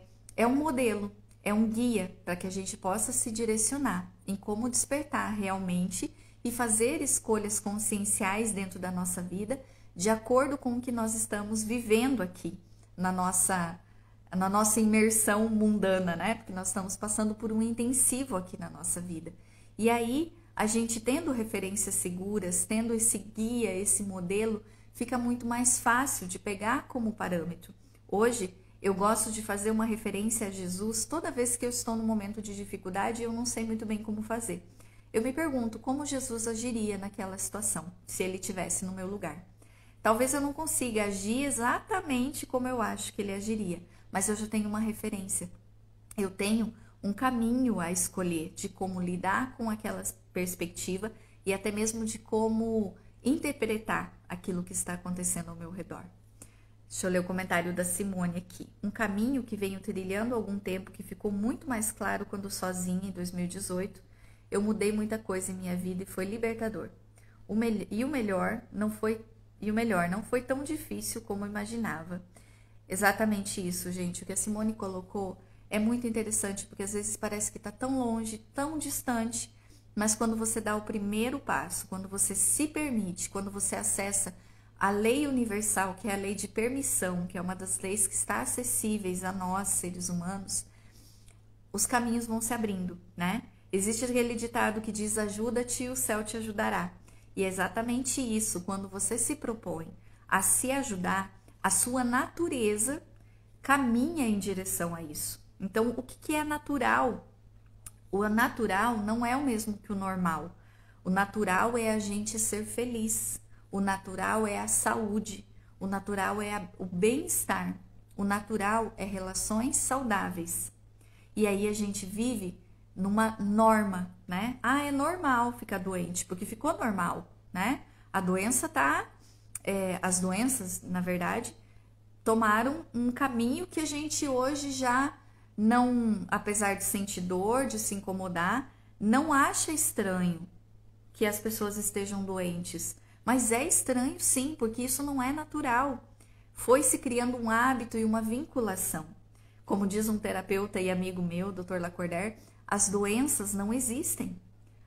um modelo, é um guia para que a gente possa se direcionar em como despertar realmente e fazer escolhas conscienciais dentro da nossa vida de acordo com o que nós estamos vivendo aqui na nossa imersão mundana, né? Porque nós estamos passando por um intensivo aqui na nossa vida. E aí, a gente tendo referências seguras, tendo esse guia, esse modelo, fica muito mais fácil de pegar como parâmetro. Hoje, eu gosto de fazer uma referência a Jesus toda vez que eu estou num momento de dificuldade e eu não sei muito bem como fazer. Eu me pergunto como Jesus agiria naquela situação, se ele estivesse no meu lugar. Talvez eu não consiga agir exatamente como eu acho que ele agiria, mas eu já tenho uma referência. Eu tenho um caminho a escolher de como lidar com aquela perspectiva e até mesmo de como interpretar aquilo que está acontecendo ao meu redor. Deixa eu ler o comentário da Simone aqui. Um caminho que venho trilhando há algum tempo, que ficou muito mais claro quando sozinha, em 2018, eu mudei muita coisa em minha vida e foi libertador. O melhor não foi tão difícil como eu imaginava. Exatamente isso, gente. O que a Simone colocou é muito interessante, porque às vezes parece que está tão longe, tão distante, mas quando você dá o primeiro passo, quando você se permite, quando você acessa a lei universal, que é a lei de permissão, que é uma das leis que está acessíveis a nós, seres humanos, os caminhos vão se abrindo, né? Existe aquele ditado que diz: ajuda-te e o céu te ajudará. E é exatamente isso, quando você se propõe a se ajudar, a sua natureza caminha em direção a isso. Então, o que é natural? O natural não é o mesmo que o normal. O natural é a gente ser feliz. O natural é a saúde. O natural é o bem-estar. O natural é relações saudáveis. E aí a gente vive numa norma, né? Ah, é normal ficar doente, porque ficou normal, né? A doença as doenças, na verdade, tomaram um caminho que a gente hoje já não, apesar de sentir dor, de se incomodar, não acha estranho que as pessoas estejam doentes. Mas é estranho sim, porque isso não é natural. foi se criando um hábito e uma vinculação. Como diz um terapeuta e amigo meu, Dr. Lacordaire, as doenças não existem.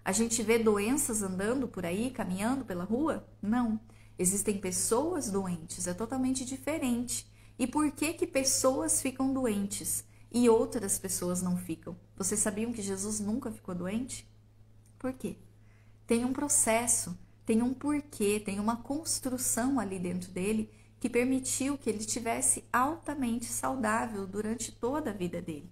A gente vê doenças andando por aí, caminhando pela rua? Não. Existem pessoas doentes, é totalmente diferente. E por que que pessoas ficam doentes e outras pessoas não ficam? Vocês sabiam que Jesus nunca ficou doente? Por quê? Tem um processo, tem um porquê, tem uma construção ali dentro dele que permitiu que ele estivesse altamente saudável durante toda a vida dele.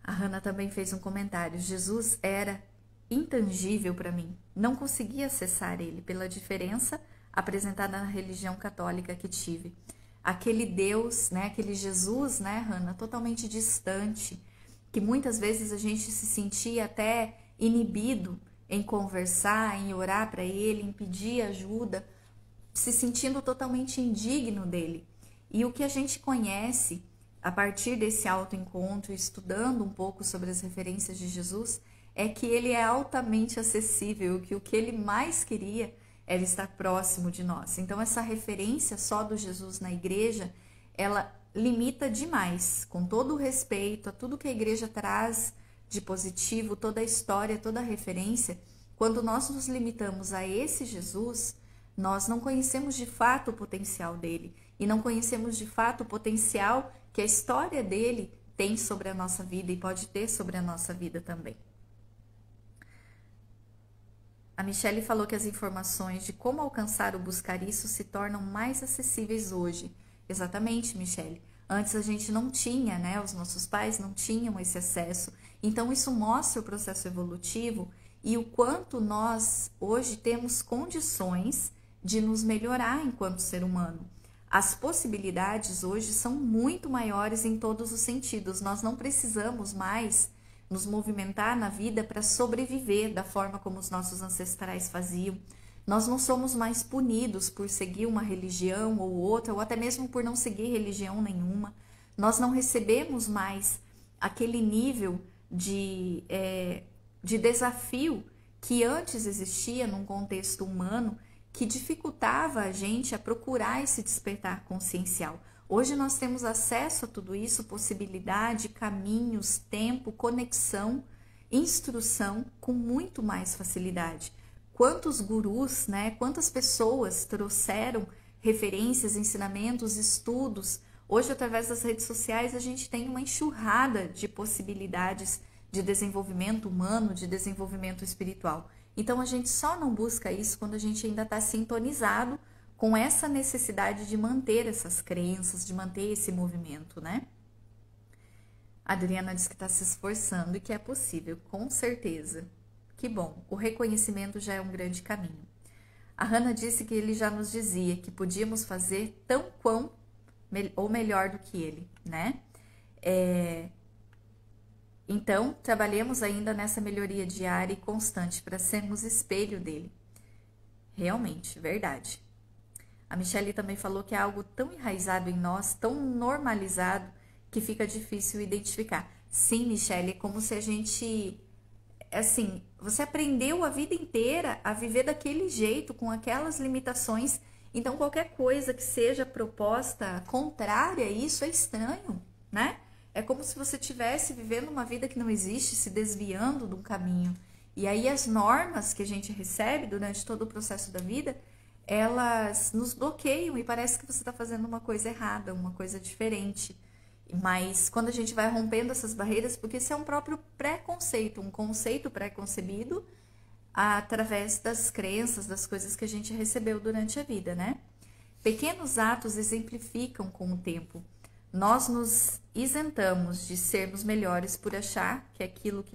A Hannah também fez um comentário: Jesus era intangível para mim, não conseguia acessar ele pela diferença apresentada na religião católica que tive. Aquele Deus, né, aquele Jesus, né, Hannah, totalmente distante, que muitas vezes a gente se sentia até inibido em conversar, em orar para ele, em pedir ajuda, se sentindo totalmente indigno dele. E o que a gente conhece a partir desse autoencontro, estudando um pouco sobre as referências de Jesus, é que ele é altamente acessível, que o que ele mais queria era estar próximo de nós. Então essa referência só do Jesus na igreja, ela limita demais, com todo o respeito a tudo que a igreja traz de positivo, toda a história, toda a referência. Quando nós nos limitamos a esse Jesus, nós não conhecemos de fato o potencial dele e não conhecemos de fato o potencial que a história dele tem sobre a nossa vida e pode ter sobre a nossa vida também. A Michele falou que as informações de como alcançar ou buscar isso se tornam mais acessíveis hoje. Exatamente, Michele. Antes a gente não tinha, né? Os nossos pais não tinham esse acesso. Então isso mostra o processo evolutivo e o quanto nós hoje temos condições de nos melhorar enquanto ser humano. As possibilidades hoje são muito maiores em todos os sentidos. Nós não precisamos mais nos movimentar na vida para sobreviver da forma como os nossos ancestrais faziam. Nós não somos mais punidos por seguir uma religião ou outra, ou até mesmo por não seguir religião nenhuma. Nós não recebemos mais aquele nível de desafio que antes existia num contexto humano, que dificultava a gente a procurar esse despertar consciencial. Hoje nós temos acesso a tudo isso, possibilidade, caminhos, tempo, conexão, instrução com muito mais facilidade. Quantos gurus, né? Quantas pessoas trouxeram referências, ensinamentos, estudos. Hoje, através das redes sociais, a gente tem uma enxurrada de possibilidades de desenvolvimento humano, de desenvolvimento espiritual. Então, a gente só não busca isso quando a gente ainda está sintonizado com essa necessidade de manter essas crenças, de manter esse movimento, né? A Adriana diz que está se esforçando e que é possível, com certeza. Que bom, o reconhecimento já é um grande caminho. A Hannah disse que ele já nos dizia que podíamos fazer tão quão ou melhor do que ele, né? Então, trabalhemos ainda nessa melhoria diária e constante para sermos espelho dele. Realmente, verdade. A Michele também falou que é algo tão enraizado em nós, tão normalizado, que fica difícil identificar. Sim, Michele, é como se a gente... Assim, você aprendeu a vida inteira a viver daquele jeito, com aquelas limitações. Então, qualquer coisa que seja proposta contrária a isso é estranho, né? É como se você estivesse vivendo uma vida que não existe, se desviando de um caminho. E aí as normas que a gente recebe durante todo o processo da vida, elas nos bloqueiam e parece que você está fazendo uma coisa errada, uma coisa diferente. Mas quando a gente vai rompendo essas barreiras, porque isso é um próprio preconceito, um conceito pré-concebido através das crenças, das coisas que a gente recebeu durante a vida, né? Pequenos atos exemplificam com o tempo. Nós nos isentamos de sermos melhores por achar que aquilo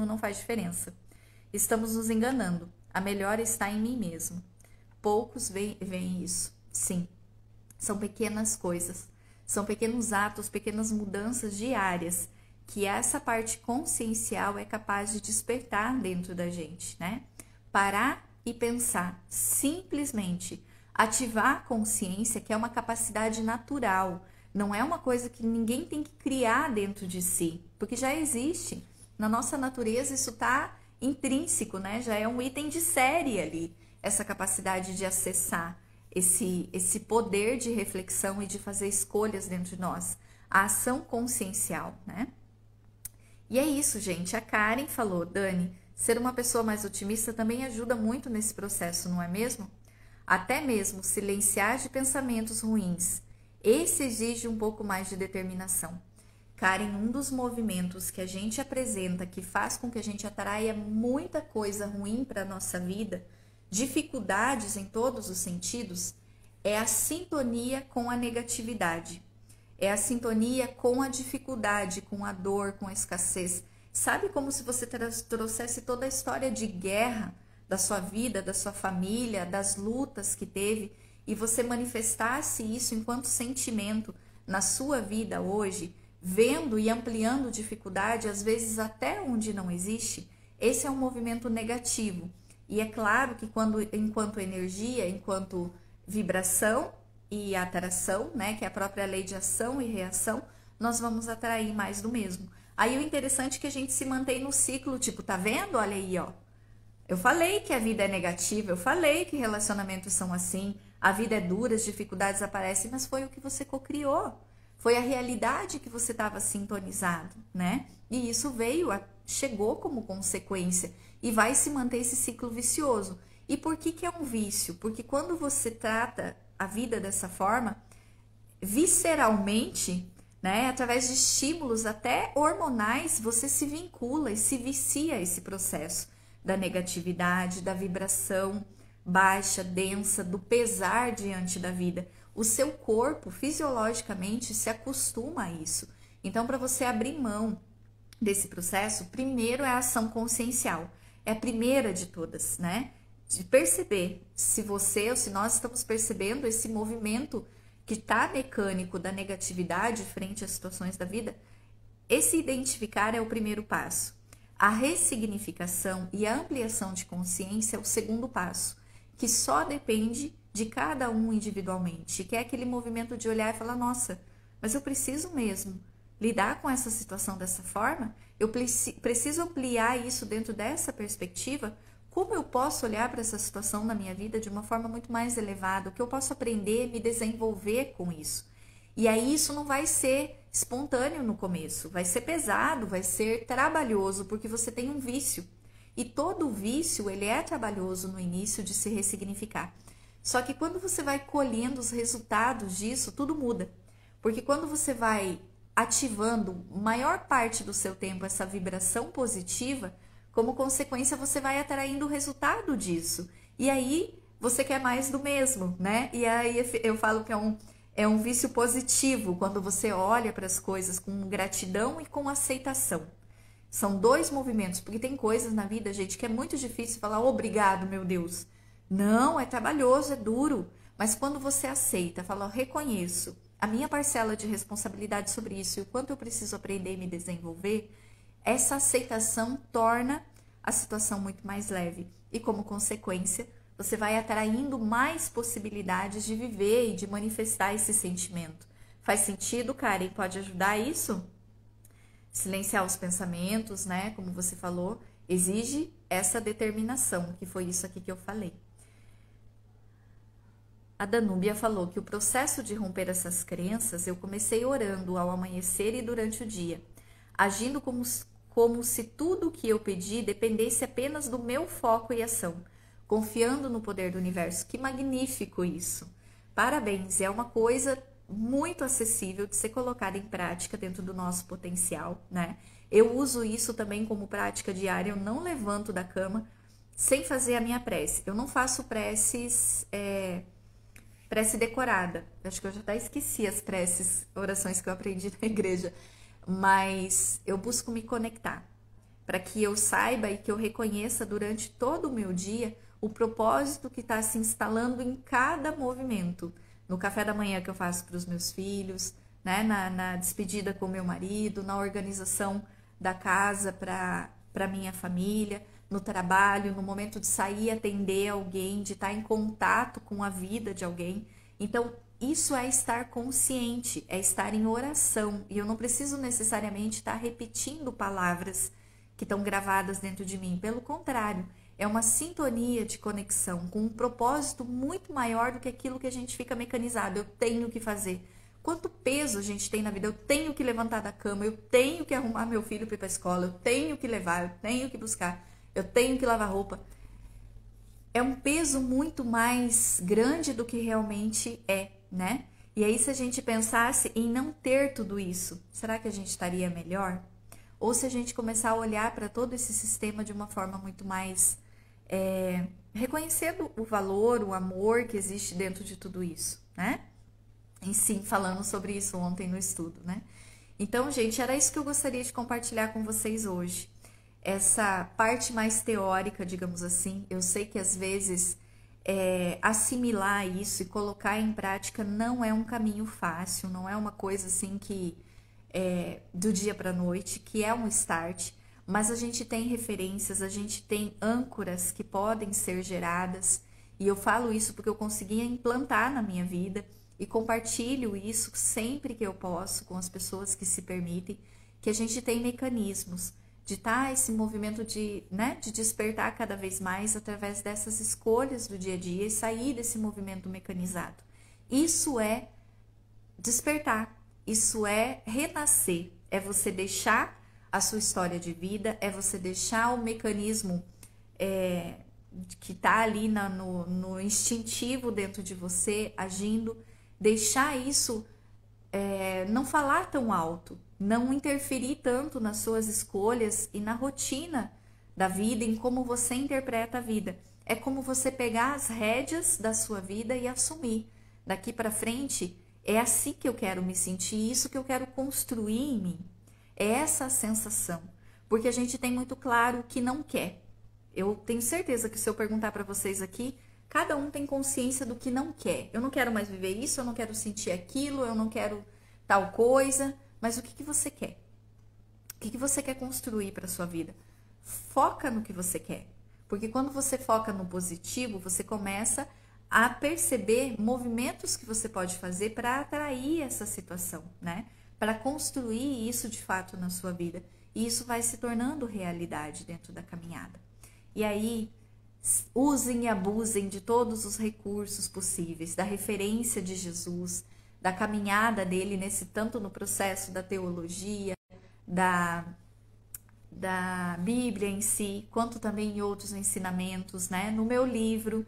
não faz diferença. Estamos nos enganando. A melhora está em mim mesmo. Poucos veem isso. Sim, são pequenas coisas. São pequenos atos, pequenas mudanças diárias que essa parte consciencial é capaz de despertar dentro da gente, né? Parar e pensar, simplesmente ativar a consciência, que é uma capacidade natural, não é uma coisa que ninguém tem que criar dentro de si, porque já existe. Na nossa natureza isso está intrínseco, né? Já é um item de série ali, essa capacidade de acessar esse poder de reflexão e de fazer escolhas dentro de nós, a ação consciencial, né? E é isso, gente. A Karen falou, Dani, ser uma pessoa mais otimista também ajuda muito nesse processo, não é mesmo? Até mesmo silenciar de pensamentos ruins. Esse exige um pouco mais de determinação. Karen, um dos movimentos que a gente apresenta, que faz com que a gente atraia muita coisa ruim para a nossa vida, dificuldades em todos os sentidos, é a sintonia com a negatividade. É a sintonia com a dificuldade, com a dor, com a escassez. Sabe como se você trouxesse toda a história de guerra da sua vida, da sua família, das lutas que teve, e você manifestasse isso enquanto sentimento na sua vida hoje, vendo e ampliando dificuldade, às vezes até onde não existe? Esse é um movimento negativo. E é claro que enquanto energia, enquanto vibração e atração, né, que é a própria lei de ação e reação, nós vamos atrair mais do mesmo. Aí o interessante é que a gente se mantém no ciclo, tipo, tá vendo? Olha aí, ó. Eu falei que a vida é negativa, eu falei que relacionamentos são assim, a vida é dura, as dificuldades aparecem, mas foi o que você cocriou. Foi a realidade que você estava sintonizado, né? E isso chegou como consequência e vai se manter esse ciclo vicioso. E por que é um vício? Porque quando você trata a vida dessa forma, visceralmente, né, através de estímulos até hormonais, você se vincula e se vicia a esse processo da negatividade, da vibração baixa, densa, do pesar diante da vida. O seu corpo, fisiologicamente, se acostuma a isso. Então, para você abrir mão desse processo, primeiro é a ação consciencial. É a primeira de todas, né? De perceber se você ou se nós estamos percebendo esse movimento que está mecânico da negatividade frente às situações da vida, esse identificar é o primeiro passo. A ressignificação e a ampliação de consciência é o segundo passo, que só depende de cada um individualmente, que é aquele movimento de olhar e falar, nossa, mas eu preciso mesmo lidar com essa situação dessa forma? Eu preciso ampliar isso dentro dessa perspectiva? Como eu posso olhar para essa situação na minha vida de uma forma muito mais elevada? O que eu posso aprender, me desenvolver com isso? E aí isso não vai ser espontâneo no começo, vai ser pesado, vai ser trabalhoso, porque você tem um vício. E todo vício, ele é trabalhoso no início de se ressignificar. Só que quando você vai colhendo os resultados disso, tudo muda. Porque quando você vai ativando maior parte do seu tempo essa vibração positiva, como consequência você vai atraindo o resultado disso. E aí você quer mais do mesmo, né? E aí eu falo que é um vício positivo, quando você olha para as coisas com gratidão e com aceitação. São dois movimentos, porque tem coisas na vida, gente, que é muito difícil falar obrigado, meu Deus. Não, é trabalhoso, é duro. Mas quando você aceita, fala, reconheço a minha parcela de responsabilidade sobre isso e o quanto eu preciso aprender e me desenvolver, essa aceitação torna a situação muito mais leve. E como consequência, você vai atraindo mais possibilidades de viver e de manifestar esse sentimento. Faz sentido, Karen? Pode ajudar isso? Silenciar os pensamentos, né? Como você falou, exige essa determinação, que foi isso aqui que eu falei. A Danúbia falou que o processo de romper essas crenças eu comecei orando ao amanhecer e durante o dia, agindo como se tudo o que eu pedi dependesse apenas do meu foco e ação, confiando no poder do universo. Que magnífico isso! Parabéns, é uma coisa muito acessível de ser colocada em prática dentro do nosso potencial, né? Eu uso isso também como prática diária, eu não levanto da cama sem fazer a minha prece. Eu não faço prece decorada. Acho que eu já até esqueci as orações que eu aprendi na igreja, mas eu busco me conectar para que eu saiba e que eu reconheça durante todo o meu dia o propósito que está se instalando em cada movimento. No café da manhã que eu faço para os meus filhos, né? Na despedida com o meu marido, na organização da casa para minha família, no trabalho, no momento de sair atender alguém, de estar em contato com a vida de alguém. Então, isso é estar consciente, é estar em oração. E eu não preciso necessariamente estar repetindo palavras que estão gravadas dentro de mim. Pelo contrário, é uma sintonia de conexão com um propósito muito maior do que aquilo que a gente fica mecanizado. Eu tenho que fazer. Quanto peso a gente tem na vida? Eu tenho que levantar da cama, eu tenho que arrumar meu filho para ir para a escola, eu tenho que levar, eu tenho que buscar, eu tenho que lavar roupa. É um peso muito mais grande do que realmente é, né? E aí, se a gente pensasse em não ter tudo isso, será que a gente estaria melhor? Ou se a gente começar a olhar para todo esse sistema de uma forma muito mais reconhecendo o valor, o amor que existe dentro de tudo isso, né? E sim, falando sobre isso ontem no estudo, né? Então, gente, era isso que eu gostaria de compartilhar com vocês hoje. Essa parte mais teórica, digamos assim. Eu sei que às vezes assimilar isso e colocar em prática não é um caminho fácil, não é uma coisa assim que do dia para a noite, que é um start, mas a gente tem referências, a gente tem âncoras que podem ser geradas, e eu falo isso porque eu consegui implantar na minha vida e compartilho isso sempre que eu posso com as pessoas que se permitem, que a gente tem mecanismos de estar esse movimento de despertar cada vez mais através dessas escolhas do dia a dia e sair desse movimento mecanizado. Isso é despertar, isso é renascer, é você deixar a sua história de vida, é você deixar o mecanismo que está ali no instintivo dentro de você, agindo, deixar isso não falar tão alto, não interferir tanto nas suas escolhas e na rotina da vida, em como você interpreta a vida. É como você pegar as rédeas da sua vida e assumir. Daqui para frente, é assim que eu quero me sentir, isso que eu quero construir em mim. É essa a sensação, porque a gente tem muito claro o que não quer. Eu tenho certeza que se eu perguntar para vocês aqui, cada um tem consciência do que não quer. Eu não quero mais viver isso, eu não quero sentir aquilo, eu não quero tal coisa, mas o que você quer? O que você quer construir para sua vida? Foca no que você quer, porque quando você foca no positivo, você começa a perceber movimentos que você pode fazer para atrair essa situação, né? Para construir isso de fato na sua vida. E isso vai se tornando realidade dentro da caminhada. E aí, usem e abusem de todos os recursos possíveis, da referência de Jesus, da caminhada dele tanto no processo da teologia, da Bíblia em si, quanto também em outros ensinamentos, né? No meu livro,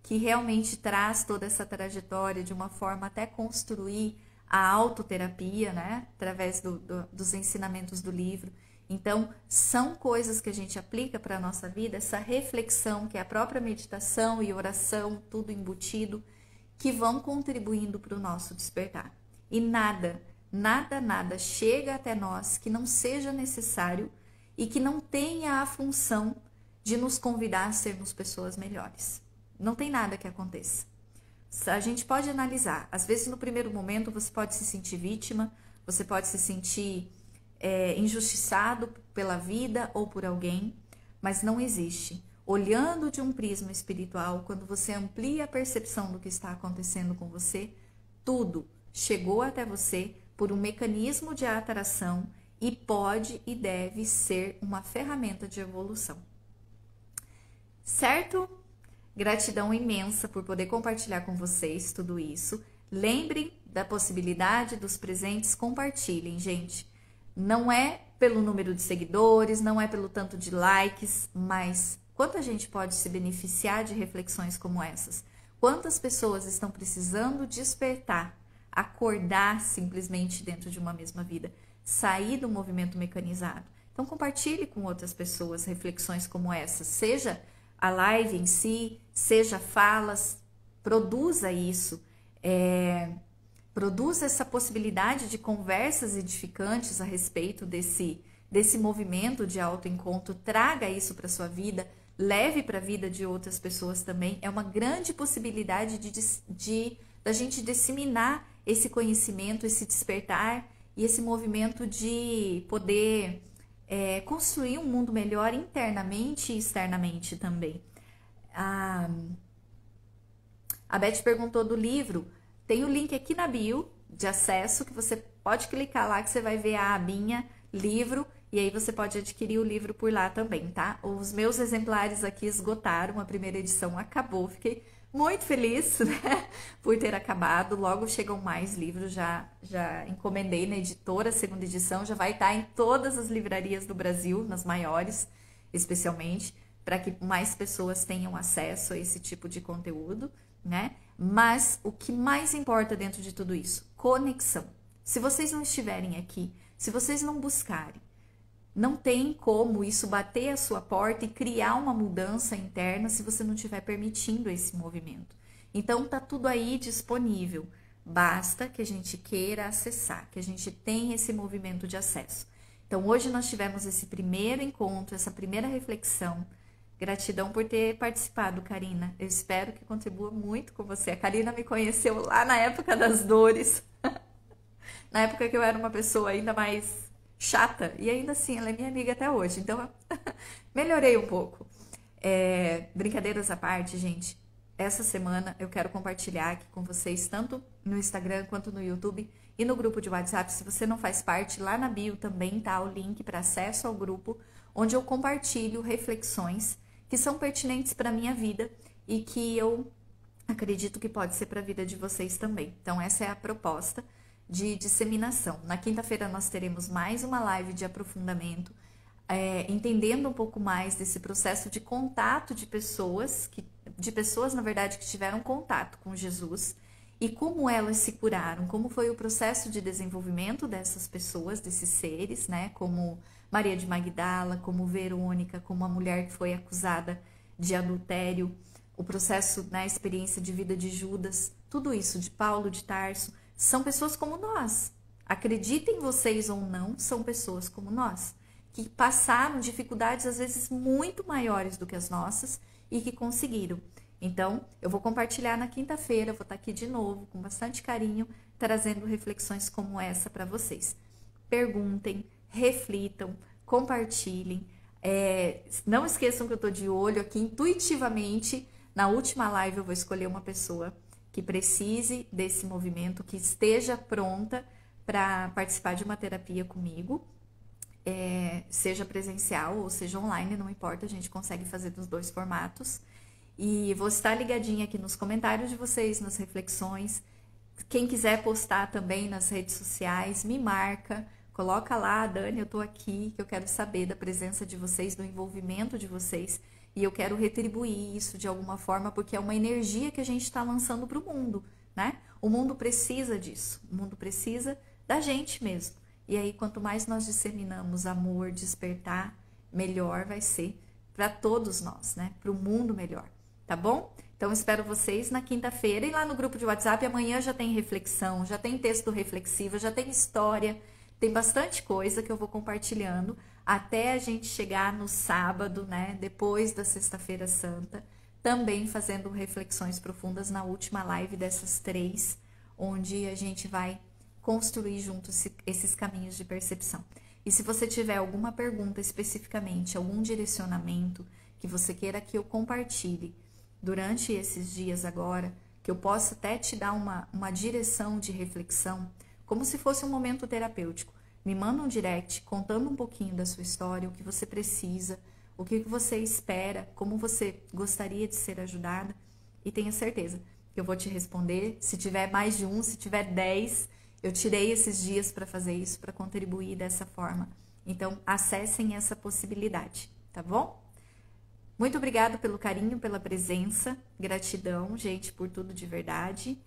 que realmente traz toda essa trajetória de uma forma até construir a autoterapia, né? Através dos ensinamentos do livro. Então, são coisas que a gente aplica para a nossa vida, essa reflexão, que é a própria meditação e oração, tudo embutido, que vão contribuindo para o nosso despertar. E nada chega até nós que não seja necessário e que não tenha a função de nos convidar a sermos pessoas melhores. Não tem nada que aconteça. A gente pode analisar. Às vezes, no primeiro momento, você pode se sentir vítima, você pode se sentir injustiçado pela vida ou por alguém, mas não existe. Olhando de um prisma espiritual, quando você amplia a percepção do que está acontecendo com você, tudo chegou até você por um mecanismo de atração e pode e deve ser uma ferramenta de evolução. Certo? Gratidão imensa por poder compartilhar com vocês tudo isso. Lembrem da possibilidade dos presentes, compartilhem, gente. Não é pelo número de seguidores, não é pelo tanto de likes, mas quanta gente pode se beneficiar de reflexões como essas? Quantas pessoas estão precisando despertar, acordar simplesmente dentro de uma mesma vida, sair do movimento mecanizado? Então compartilhe com outras pessoas reflexões como essas, seja a live em si, seja falas, produza isso, produza essa possibilidade de conversas edificantes a respeito desse movimento de autoencontro, traga isso para sua vida, leve para a vida de outras pessoas também. É uma grande possibilidade da gente disseminar esse conhecimento, esse despertar e esse movimento de poder construir um mundo melhor internamente e externamente também. A Beth perguntou do livro. Tem o link aqui na bio de acesso, que você pode clicar lá que você vai ver a abinha livro E aí você pode adquirir o livro por lá também, tá? Os meus exemplares aqui esgotaram, a primeira edição acabou. Fiquei muito feliz, né, por ter acabado. Logo chegam mais livros, já encomendei na editora, a segunda edição já vai estar em todas as livrarias do Brasil, nas maiores, especialmente, para que mais pessoas tenham acesso a esse tipo de conteúdo, né? Mas o que mais importa dentro de tudo isso? Conexão. Se vocês não estiverem aqui, se vocês não buscarem, não tem como isso bater a sua porta e criar uma mudança interna se você não estiver permitindo esse movimento. Então tá tudo aí disponível. Basta que a gente queira acessar, que a gente tenha esse movimento de acesso. Então hoje nós tivemos esse primeiro encontro, essa primeira reflexão. Gratidão por ter participado, Karina. Eu espero que contribua muito com você. A Karina me conheceu lá na época das dores. Na época que eu era uma pessoa ainda mais chata. E ainda assim, ela é minha amiga até hoje. Então, melhorei um pouco. Brincadeiras à parte, gente. Essa semana eu quero compartilhar aqui com vocês, tanto no Instagram quanto no YouTube e no grupo de WhatsApp. Se você não faz parte, lá na bio também tá o link para acesso ao grupo, onde eu compartilho reflexões que são pertinentes para a minha vida e que eu acredito que pode ser para a vida de vocês também. Então, essa é a proposta de disseminação. Na quinta-feira nós teremos mais uma live de aprofundamento, entendendo um pouco mais desse processo de contato de pessoas, na verdade, que tiveram contato com Jesus e como elas se curaram, como foi o processo de desenvolvimento dessas pessoas, desses seres, né? Como Maria de Magdala, como Verônica, como a mulher que foi acusada de adultério, o processo, né, a experiência de vida de Judas, tudo isso, de Paulo de Tarso, são pessoas como nós. Acreditem vocês ou não, são pessoas como nós, que passaram dificuldades às vezes muito maiores do que as nossas e que conseguiram. Então, eu vou compartilhar na quinta-feira, vou estar aqui de novo, com bastante carinho, trazendo reflexões como essa para vocês. Perguntem, reflitam, compartilhem. Não esqueçam que eu estou de olho aqui intuitivamente. Na última live eu vou escolher uma pessoa que precise desse movimento, que esteja pronta para participar de uma terapia comigo, seja presencial ou seja online, não importa, a gente consegue fazer dos dois formatos. E vou estar ligadinha aqui nos comentários de vocês, nas reflexões. Quem quiser postar também nas redes sociais, me marca, coloca lá, Dani, eu tô aqui, que eu quero saber da presença de vocês, do envolvimento de vocês, e eu quero retribuir isso de alguma forma, porque é uma energia que a gente está lançando para o mundo, né? O mundo precisa disso, o mundo precisa da gente mesmo. E aí, quanto mais nós disseminamos amor, despertar, melhor vai ser para todos nós, né? Para o mundo melhor, tá bom? Então, espero vocês na quinta-feira e lá no grupo de WhatsApp. Amanhã já tem reflexão, já tem texto reflexivo, já tem história, tem bastante coisa que eu vou compartilhando até a gente chegar no sábado, né? Depois da Sexta-feira Santa, também fazendo reflexões profundas na última live dessas 3, onde a gente vai construir juntos esses caminhos de percepção. E se você tiver alguma pergunta especificamente, algum direcionamento que você queira que eu compartilhe durante esses dias agora, que eu possa até te dar uma direção de reflexão, como se fosse um momento terapêutico, me manda um direct contando um pouquinho da sua história, o que você precisa, o que você espera, como você gostaria de ser ajudada, e tenha certeza que eu vou te responder. Se tiver mais de um, se tiver 10, eu tirei esses dias para fazer isso, para contribuir dessa forma. Então, acessem essa possibilidade, tá bom? Muito obrigada pelo carinho, pela presença. Gratidão, gente, por tudo de verdade.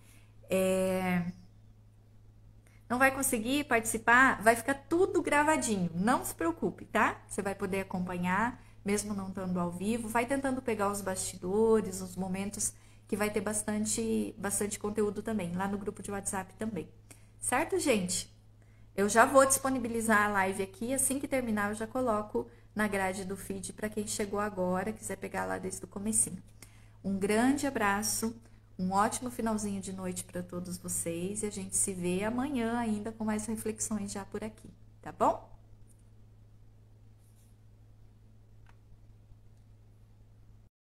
Não vai conseguir participar? Vai ficar tudo gravadinho. Não se preocupe, tá? Você vai poder acompanhar, mesmo não estando ao vivo. Vai tentando pegar os bastidores, os momentos que vai ter bastante conteúdo também. Lá no grupo de WhatsApp também. Certo, gente? Eu já vou disponibilizar a live aqui. Assim que terminar, eu já coloco na grade do feed para quem chegou agora, quiser pegar lá desde o comecinho. Um grande abraço, um ótimo finalzinho de noite para todos vocês e a gente se vê amanhã ainda com mais reflexões já por aqui, tá bom?